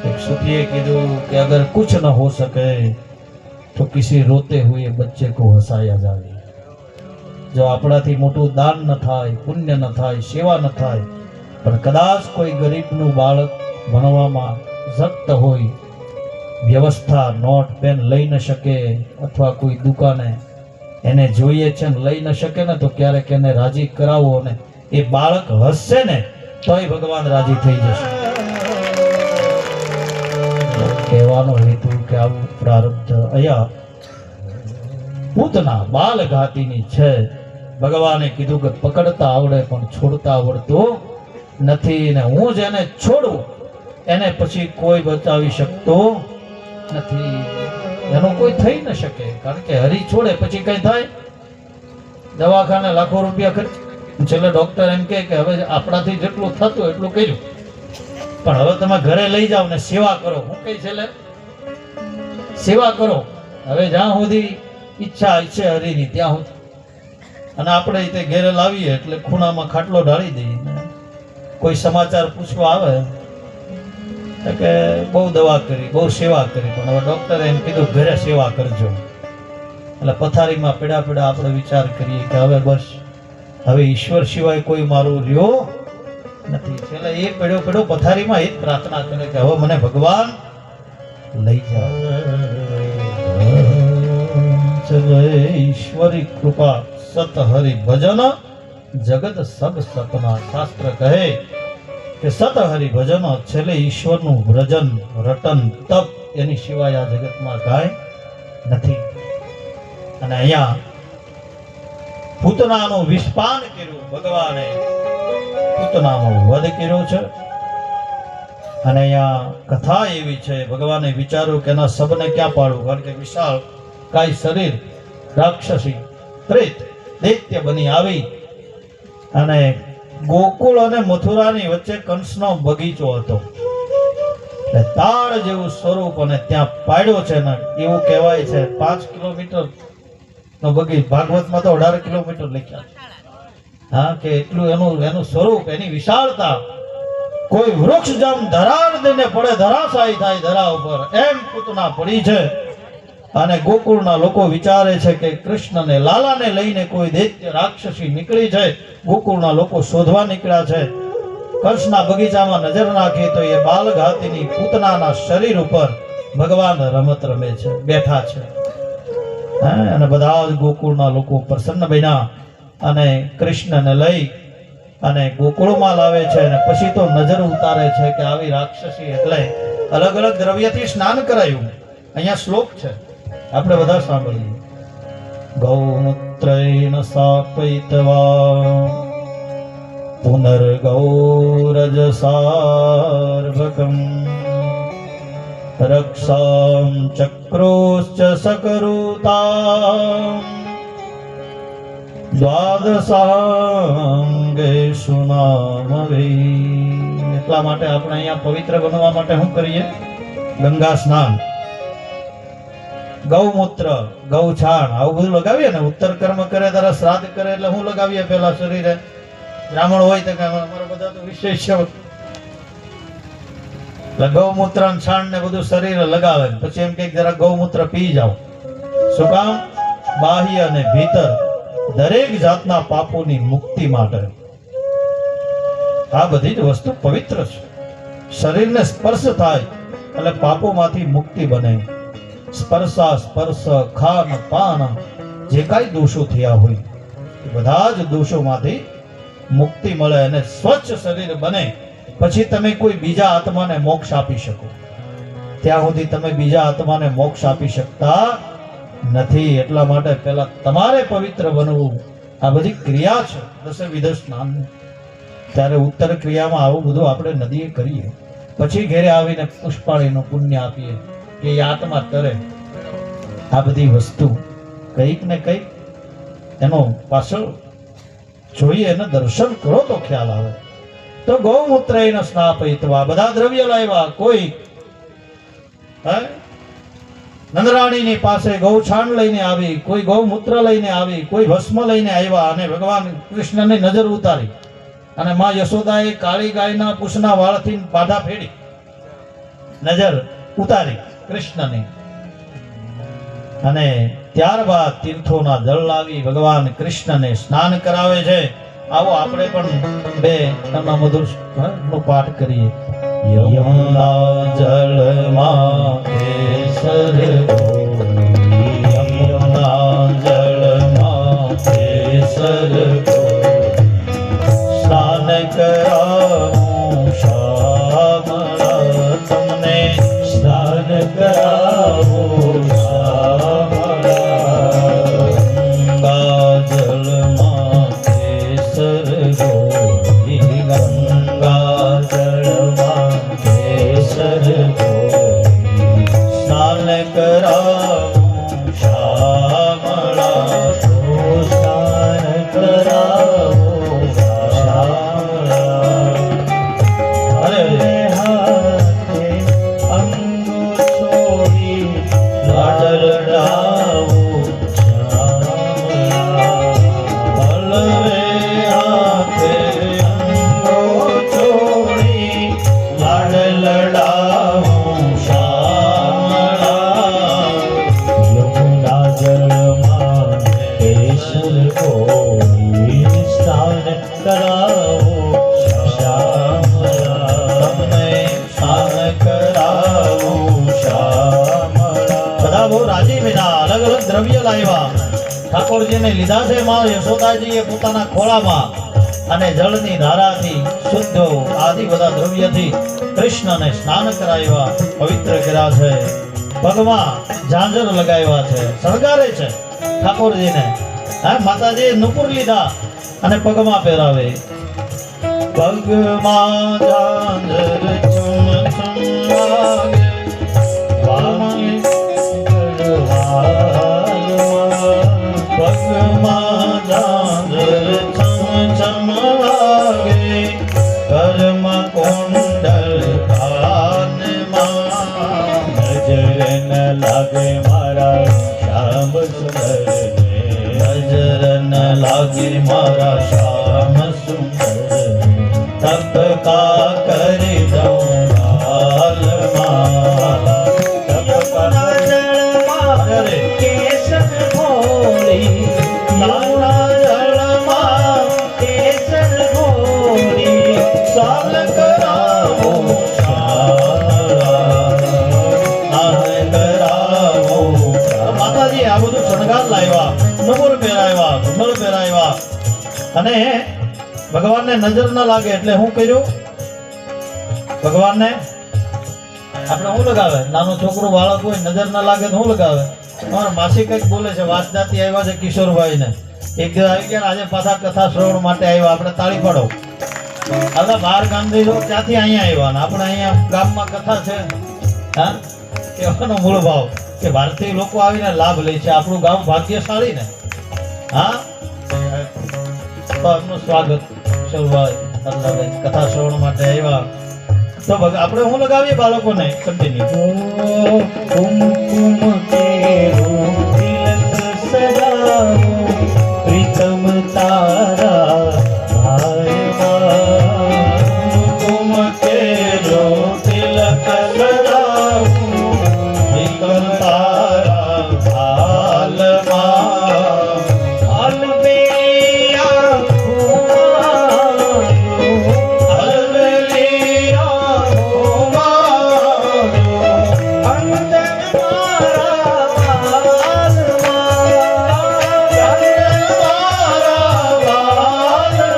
[SPEAKER 1] એક સુફીએ કીધું કે અગર कुछ न हो सके तो किसी रोते हुए बच्चे को हंसाया जाए. જો આપણાથી મોટું દાન ન થાય, પુણ્ય ન થાય, સેવા ન થાય, પણ કદાચ કોઈ ગરીબનું બાળક ભણવામાં સખ્ત હોય, વ્યવસ્થા નોટ પેન લઈ ન શકે, અથવા કોઈ દુકાને એને જોઈએ છે ને લઈ ન શકે ને, તો ક્યારેક એને રાજી કરાવો ને એ બાળક હસશે ને તોય ભગવાન રાજી થઈ જશે. કહેવાનો હેતુ કે આવું પ્રારબ્ધ અહીંયા પૂતના બાલઘાતીની છે. ભગવાને કીધું કે પકડતા આવડે પણ છોડતા આવડતું નથી, ને હું જેને છોડું એને પછી કોઈ બચાવી શકતો નથી. એનો કોઈ થઈ ન શકે, કારણ કે હરી છોડે પછી કઈ થાય? દવાખાને લાખો રૂપિયા ખર્ચ, છેલ્લે ડોક્ટર એમ કહે કે હવે આપણાથી જેટલું થતું એટલું કર્યું, પણ હવે તમે ઘરે લઈ જાઓ ને સેવા કરો. હું કઈ છેલ્લે સેવા કરો. હવે જ્યાં સુધી ઈચ્છા છે હરીની ત્યાં સુધી, અને આપણે તે ઘેરે લાવીએ એટલે ખૂણામાં ખાટલો ઢાળી દઈએ. કોઈ સમાચાર પૂછવા આવે કે બહુ દવા કરી, બહુ સેવા કરી, પણ હવે ડોક્ટરે એમ કીધું ઘરે સેવા કરજો. એટલે પથારીમાં પીડા આપણે વિચાર કરીએ કે હવે બસ, હવે ઈશ્વર સિવાય કોઈ મારું રહ્યો નથી. છેલ્લે એ પડ્યો પથારીમાં એ જ પ્રાર્થના કરે કે હવે મને ભગવાન લઈ જાઓ. ઈશ્વરી કૃપા સત હરિ ભજન જગત સબ સપના. શાસ્ત્ર કહે કે સત હરિ ભજન, છેલ્લે ઈશ્વરનું વ્રજન, રટન, તપ, એની સિવાય આ જગતમાં કાંઈ નથી. અને અહીંયા પૂતનાનું વિષપાન કર્યું ભગવાને, પૂતનાનો વધ કર્યો છે. અને અહીંયા કથા એવી છે, ભગવાને વિચાર્યું કે એના સબને ક્યાં પાડવું, કારણ કે વિશાળ કાય શરીર, રાક્ષસી પ્રેત દૈત્ય બની આવી, અને ગોકુળ અને મથુરાની વચ્ચે કંસનો બગીચો હતો. એટલે તાળ જેવું સ્વરૂપ, અને ત્યાં પાડ્યો છે ને એવું કહેવાય છે 5 કિલોમીટર નો બગીચો. ભાગવતમાં તો 18 કિલોમીટર લખ્યા. હા, કે એટલું એનું સ્વરૂપ, એની વિશાળતા. કોઈ વૃક્ષ જેમ ધરાર દઈને પડે ધરાશાયી થાય ધરા ઉપર, એમ પૂતના પડી છે. અને ગોકુળના લોકો વિચારે છે કે કૃષ્ણને લાલાને લઈને કોઈ દૈત્ય રાક્ષસી નીકળી છે. ગોકુળના લોકો શોધવા નીકળ્યા છે. કંસના બગીચામાં નજર નાખી તો એ બાલઘાતીની પૂતનાના શરીર ઉપર ભગવાન રમત રમે છે, બેઠા છે. અને બધા જ ગોકુળના લોકો પ્રસન્ન બન્યા અને કૃષ્ણને લઈ અને ગોકુળમાં લાવે છે. અને પછી તો નજર ઉતારે છે કે આવી રાક્ષસી એટલે અલગ અલગ દ્રવ્યથી સ્નાન કરાયું. અહીંયા શ્લોક છે, આપણે બધા સાંભળીએ. ગૌમૂત્રેણ સ્થાપયિત્વા પુનર્ગૌરજસાર્ભકમ રક્ષાં ચક્રોશ્ચ સકરુતાં દ્વાદશાંગેષુ નામવે. એટલા માટે આપણે અહીંયા પવિત્ર બનવા માટે શું કરીએ? ગંગા સ્નાન, ગૌમૂત્ર, ગૌછાણ આવું બધું લગાવીએ ને. ઉત્તર કર્મ કરે ત્યારે શ્રાદ્ધ કરે એટલે હું લગાવીએ પેલા શરીરે. બ્રાહ્મણ હોય તો અમારા બધા તો વિશેષ છે. એટલે ગૌમૂત્ર છાણ ને બધું શરીરે લગાવે. પછી એમ કે જરા ગૌમૂત્ર પી જાઓ. શું કામ? બાહ્ય અને ભીતર દરેક જાતના પાપોની મુક્તિ માટે. આ બધી જ વસ્તુ પવિત્ર છે. શરીરને સ્પર્શ થાય એટલે પાપોમાંથી મુક્તિ બને. સ્પર્શા સ્પર્શ ખાન પાન જે કાંઈ દોષો થયા હોય એ બધા જ દોષોમાંથી મુક્તિ મળે અને સ્વચ્છ શરીર બને. પછી તમે કોઈ બીજા આત્માને મોક્ષ આપી શકો. ત્યાં સુધી તમે બીજા આત્માને મોક્ષ આપી શકતા નથી. એટલા માટે પહેલા તમારે પવિત્ર બનવું. આ બધી ક્રિયા છે દશવિધ સ્નાન. ત્યારે ઉત્તર ક્રિયામાં આવું બધું આપણે નદીએ કરીએ. પછી ઘેરે આવીને પુષ્પાળીનું પુણ્ય આપીએ કે એ આત્મા તરે. આ બધી વસ્તુ કંઈક ને કંઈક એનો પાછળ જોઈએ અને દર્શન કરો તો ખ્યાલ આવે. તો ગૌમૂત્રેણ સ્નાપયિત્વા, બધા દ્રવ્ય લાવ્યા. કોઈ નંદરાણીની પાસે ગૌછાણ લઈને આવી, કોઈ ગૌમૂત્ર લઈને આવી, કોઈ ભસ્મ લઈને આવ્યા અને ભગવાન કૃષ્ણની નજર ઉતારી. અને માં યશોદાએ કાળી ગાયના પૂછના વાળથી બાધા ફેરી નજર ઉતારી કૃષ્ણની. અને ત્યારબાદ તીર્થોના જળ લાવી ભગવાન કૃષ્ણને સ્નાન કરાવે છે. આવો આપણે પણ બે એમના મધુર નો પાઠ કરીએ. યમુના જળમાં કેસર ઘોળી, યમુના જળમાં કેસર ઘોળી, સ્નાન કરાવું શામળા તમને, સ્નાન કરાવું શામળા. ગંગા જળમાં કેસર ઘોળી, ગંગા જળમાં કેસર ઘોળી, સ્નાન કરાવું શામળા. તો સ્નાન કરાવું શામળા. અરે હાથે અંગો છોડી લાડરડાવું શામળા. હલવે હાથે અંગો છોડી લાડલડાવું શામળા. યમુના જળમાં કેસર ઘોળી, સ્નાન કરાવું શામળા. તમને સ્નાન કરાવું શામળા. બધા બહુ રાજી બન્યા. અલગ અલગ દ્રવ્ય લાવ્યા. ઠાકોરજીને લીધા છે માં યશોદાજીએ પોતાના ખોળામાં. અને જળની ધારાથી શુદ્ધ આદિ બધા દ્રવ્યથી કૃષ્ણને સ્નાન કરાવ્યા, પવિત્ર કર્યા છે. પગમાં ઝાંઝર લગાવ્યા છે, શણગારે છે ઠાકોરજીને. માતાજીએ નુપુર લીધા અને પગમાં પહેરાવે. પગમાં ઝાંઝર ચમ ચમ વાગે, વાગે ગળવાલમાં. પગમાં ઝાંઝર ચમ ચમ વાગે, કર્મ કુંડલ કાનમાં. નજર ન લાગે મારા શ્યામ સુંદરને, નજર ન લાગે મારા શ્યામ સુંદરને. તપકા કરી દઉં ગાલમાં, તપકા જળમાં રે અને ભગવાનને નજર ન લાગે એટલે શું કર્યું? ભગવાનને આપણે શું લગાવે? નાનું છોકરું બાળક હોય નજર ન લાગે તો શું લગાવે? અમારા માસી કંઈક બોલે છે, વાસદાથી આવ્યા છે કિશોરભાઈ ને, એક દિવસ આવી ગયા, આજે પાછા કથા શ્રવણ માટે આવ્યા. આપણે તાળી પાડો. હવે બહાર ગામથી જો ત્યાંથી અહીંયા આવ્યા ને આપણે અહીંયા ગામમાં કથા છે. હા, કહેવાનો મૂળ ભાવ કે ભારતીય લોકો આવીને લાભ લે છે. આપણું ગામ ભાગ્યશાળી ને. હા, તો એમનું સ્વાગત કિશોરભાઈ કથા શ્રવણ માટે આવ્યા. તો આપણે હું લગાવીએ બાળકોને કન્ટિન્યુ.
[SPEAKER 2] કુમકુમ કેરો તિલક સજાવો પ્રીતમ તારા ભાઈમાં.
[SPEAKER 1] કુમકુમ કેરો તિલક સજાવો પ્રીતમ તારા ભાલમાં.
[SPEAKER 2] અલબેલિયા કુમારો
[SPEAKER 1] અલબેલિયા કુમારો
[SPEAKER 2] અંજન મારા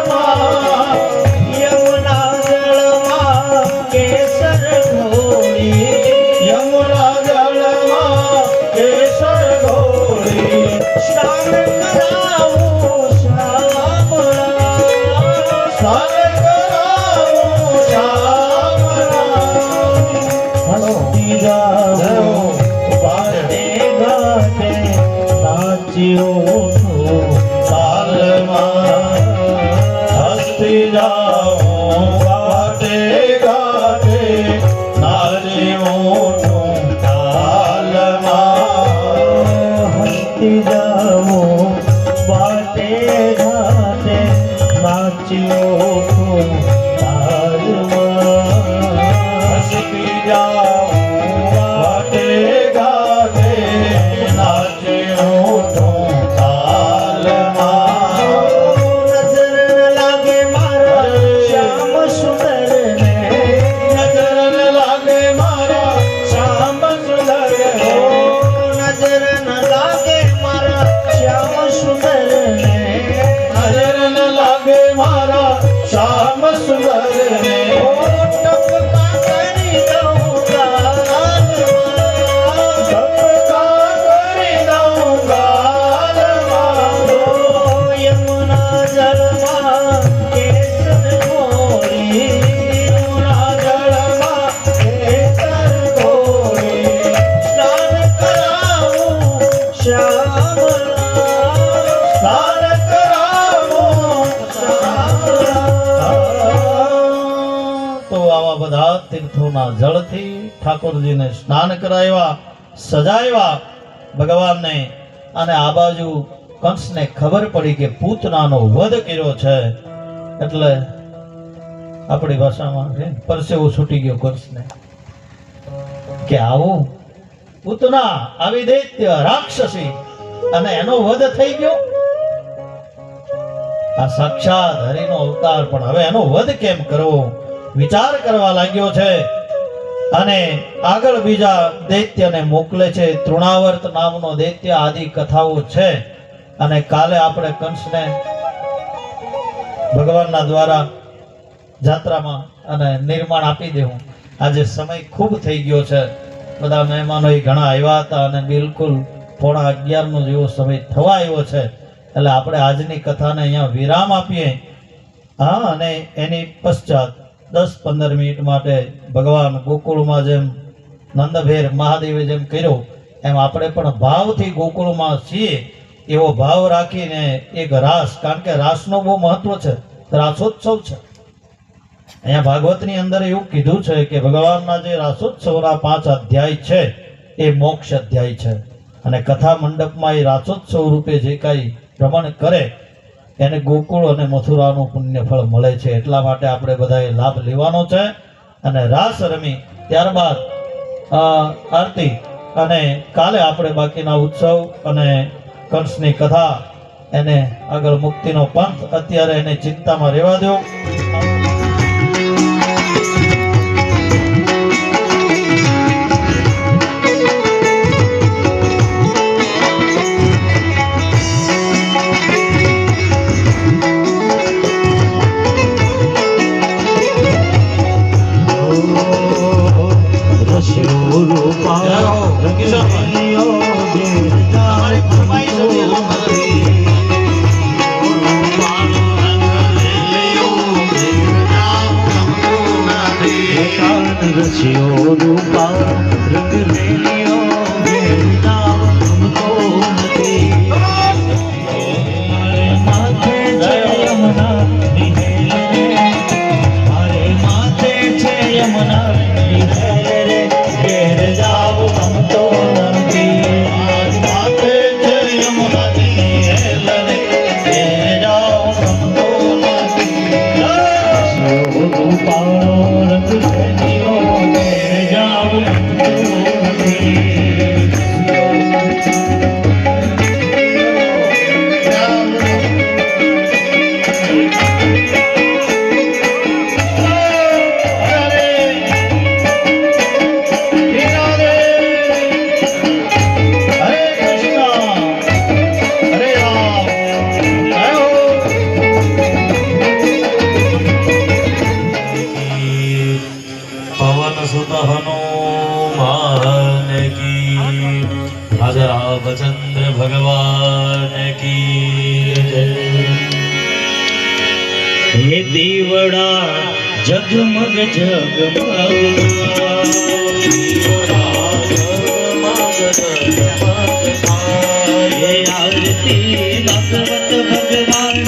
[SPEAKER 2] વાલમાં. યમુના જળમાં કેસર ઘોડી
[SPEAKER 1] યમુના જળમાં કેસર ઘોડી
[SPEAKER 2] સ્નાન કરાવું શામળા.
[SPEAKER 1] સ્નાન કરાવું શામળા.
[SPEAKER 2] હસતી જાઓ વાટે ઘાટે નાચ્યો
[SPEAKER 1] તાલમાં હસતી જાઓ વાટે ઘાટે નાચી ઉઠું તાલમાં.
[SPEAKER 2] હસતી જાઓ વાટે ઘાટે નાચ્યો તાલમાં.
[SPEAKER 1] હસતી જાઓ વાટે ઘાટે નાચી ઉઠું તાલમાં.
[SPEAKER 2] નજર ન લાગે મારા શ્યામ સુંદરને.
[SPEAKER 1] નજર ન લાગે મારા શ્યામ સુંદર હો.
[SPEAKER 2] નજર ન લાગે મારા શ્યામ સુંદરને.
[SPEAKER 1] નજર ન લાગે મારા શ્યામ સુંદર ને.
[SPEAKER 2] ટપકા કરી દઉં ગાલમાં.
[SPEAKER 1] ટપકા કરી દઉં ગાલમાં.
[SPEAKER 2] યમુના જળમાં કેસર ઘોડી.
[SPEAKER 1] યમુના જળમાં કેસર ઘોડી
[SPEAKER 2] સ્નાન કરાવું શ્યામળા.
[SPEAKER 1] સ્નાન કરાવું શામળા. તો આવા બધા તીર્થોના જળથી ઠાકોરજીને સ્નાન કરાવ્યા, સજાવ્યા ભગવાનને. અને આ બાજુ કંસને ખબર પડી કે પૂતનાનો વધ કર્યો છે, એટલે આપણી ભાષામાં છે પરસેવો છૂટી ગયો કંસને કે આવું પૂતના આવી દૈત્ય રાક્ષસી અને એનો વધ થઈ ગયો. આ સાક્ષાત હરિનો અવતાર, પણ હવે એનો વધ કેમ કરવો વિચાર કરવા લાગ્યો છે. અને આગળ બીજા દૈત્યને મોકલે છે. તૃણાવર્ત નામનો દૈત્ય. આદિ કથાઓ છે. અને કાલે આપણે કંસને ભગવાનના દ્વારા જાત્રામાં અને નિર્માણ આપી દેવું. આજે સમય ખૂબ થઈ ગયો છે. બધા મહેમાનો ઘણા આવ્યા હતા અને બિલકુલ 11:30 નો જેવો સમય થવા આવ્યો છે. એટલે આપણે આજની કથાને અહીંયા વિરામ આપીએ. હા, અને એની પશ્ચાત 10-15 મિનિટ માટે ભગવાન ગોકુળમાં જેમ નંદભેર મહાદેવે જેમ કર્યો એમ આપણે પણ ભાવથી ગોકુળમાં છીએ એવો ભાવ રાખીને એક રાસ, કારણ કે રાસનો બહુ મહત્વ છે, રાસોત્સવ છે. અહીંયા ભાગવતની અંદર એવું કીધું છે કે ભગવાનના જે રાસોત્સવના 5 અધ્યાય છે એ મોક્ષ અધ્યાય છે. અને કથા મંડપમાં એ રાસોત્સવ રૂપે જે કાંઈ ભ્રમણ કરે એને ગોકુળ અને મથુરાનું પુણ્યફળ મળે છે. એટલા માટે આપણે બધાએ લાભ લેવાનો છે. અને રાસ રમી ત્યારબાદ આરતી, અને કાલે આપણે બાકીના ઉત્સવ અને કંસની કથા એને આગળ મુક્તિનો પંથ અત્યારે એને ચિંતામાં રહેવા દો.
[SPEAKER 2] રચ્યો રૂપા રંગ રેલિયો ઘેર જાવ ગમતો નથી. મારે માથે છે યમુના નિહેલ રે, મારે માથે છે યમુના નિહેલ રે, ઘેર જાવ ગમતો નથી.
[SPEAKER 1] માથે છે યમુના નિહેલ રે, ઘેર જાવ ગમતો નથી.
[SPEAKER 2] રૂપાળો રંગ રેલિયો ઘેર જાવ ગમતો નથી.
[SPEAKER 3] पवन सुत हनुमान की, राजा रामचंद्र भगवान की जय।
[SPEAKER 2] हे दीवड़ा जगमग जगमग हे आरती भगवत भगवान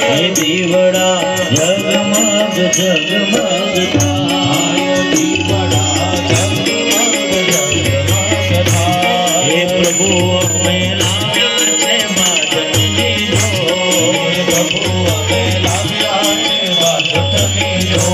[SPEAKER 2] हे दीवड़ा जगमग जगमग थाय, दीवड़ा जगमग जगमग थाय। हे प्रभु અમે લાવ્યા છે બાજટની જો, હે પ્રભુ અમે લાવ્યા છે બાજટની જો।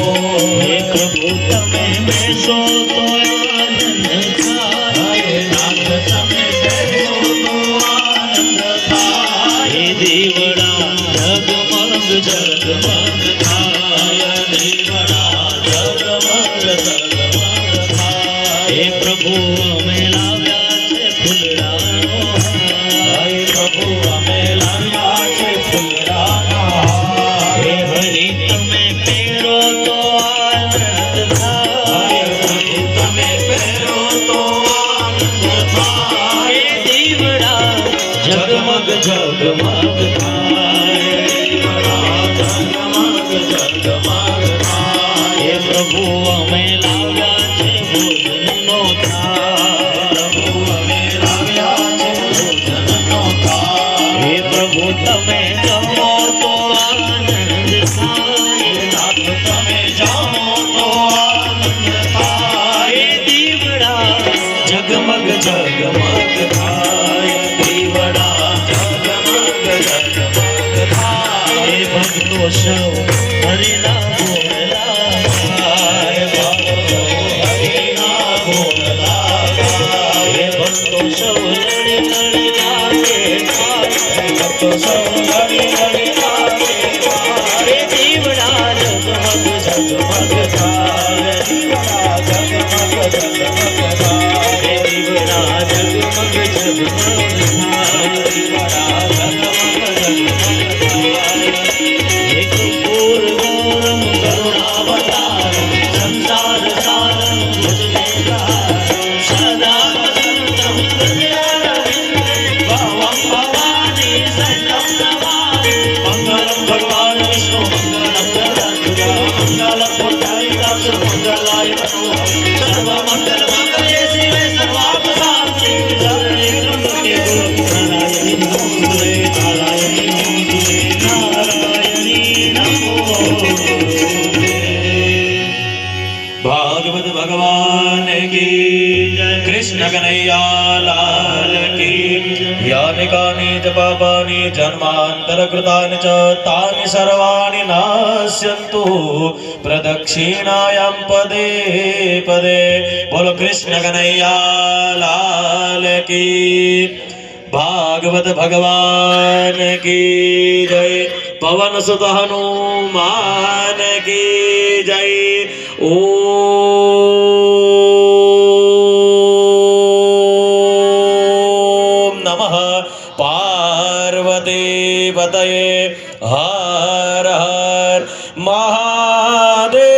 [SPEAKER 2] હે પ્રભુ તમે બેસો તો આનંદ થાય, નાથ તમે બેસો તો આનંદ થાય। હે દીવડા જગમગ જગમગ થાય, દીવડા જગમગ જગમગ થાય। હે પ્રભુ અમે લાવ્યા છે ફૂલડાનો હાર, પ્રભુ અમે લાવ્યા છે ફૂલડાનો હાર। હે હરિ તમે પહેરો તો આનંદ થાય, હરિ તમે પહેરો તો આનંદ થાય। હે દીવડા જગમગ જગમગ થાય, દીવડા જગમગ જગમગ થાય। હે પ્રભુ અમે લાવ્યા છે ભોજનનો થાળ, પ્રભુ અમે લાવ્યા છે ભોજનનો થાળ। હે પ્રભુ તમે જમો તો આનંદ થાય, નાથ તમે જમો તો આનંદ થાય। હે દીવડા જગમગ જગમગ થાય, દીવડા જગમગ જગમગ થાય। હે ભક્તો સૌ હરિના બોલલા ગાય, ભક્તો હરિના બોલલા ગાય। હે ભક્તો સૌ લડી લડી ગાય, ભક્તો સૌ લડી લડી ગાય। હે દીવડા જગમગ જગમગ થાય, દીવડા જગમગ જગમગ થાય। હે દીવડા જગમગ જગમગ થાય, દીવડા જગમગ જગમગ થાય। હે કપૂર ગૌરમ કરુણાવતારમ, સંસાર સારમ ભુજગેન્દ્રહારમ, સદા વસંતમ હૃદયારવિંદે, ભવમ ભવાની શૈલમ નમામિ। મંગલમ ભગવાન વિષ્ણુ મંગલમ ગરુડધ્વજ, મંગલમ પુંડરીકાક્ષ મંગલાય તનોહર, સર્વમંગલ મંગલે શિવે સર્વાર્થ સાધિકે, શરણે ત્ર્યંબકે ગૌરી નારાયણી નમોસ્તુતે, નારાયણી નમોસ્તુતે, નારાયણી નમોસ્તુતે।
[SPEAKER 3] भागवत भगवान की जय। कृष्ण कन्हैया लाल की। यानि कानि च पापानि जन्मान्तरकृतानि च तानि सर्वाणि नास्यन्तु प्रदक्षिणायां पदे पदे। बोलो कृष्ण कन्हैया लाल की। भागवत भगवान की जय। पवन सुत हनुमान की जय। ओम नमः पार्वती पतये। हर हर महादेव।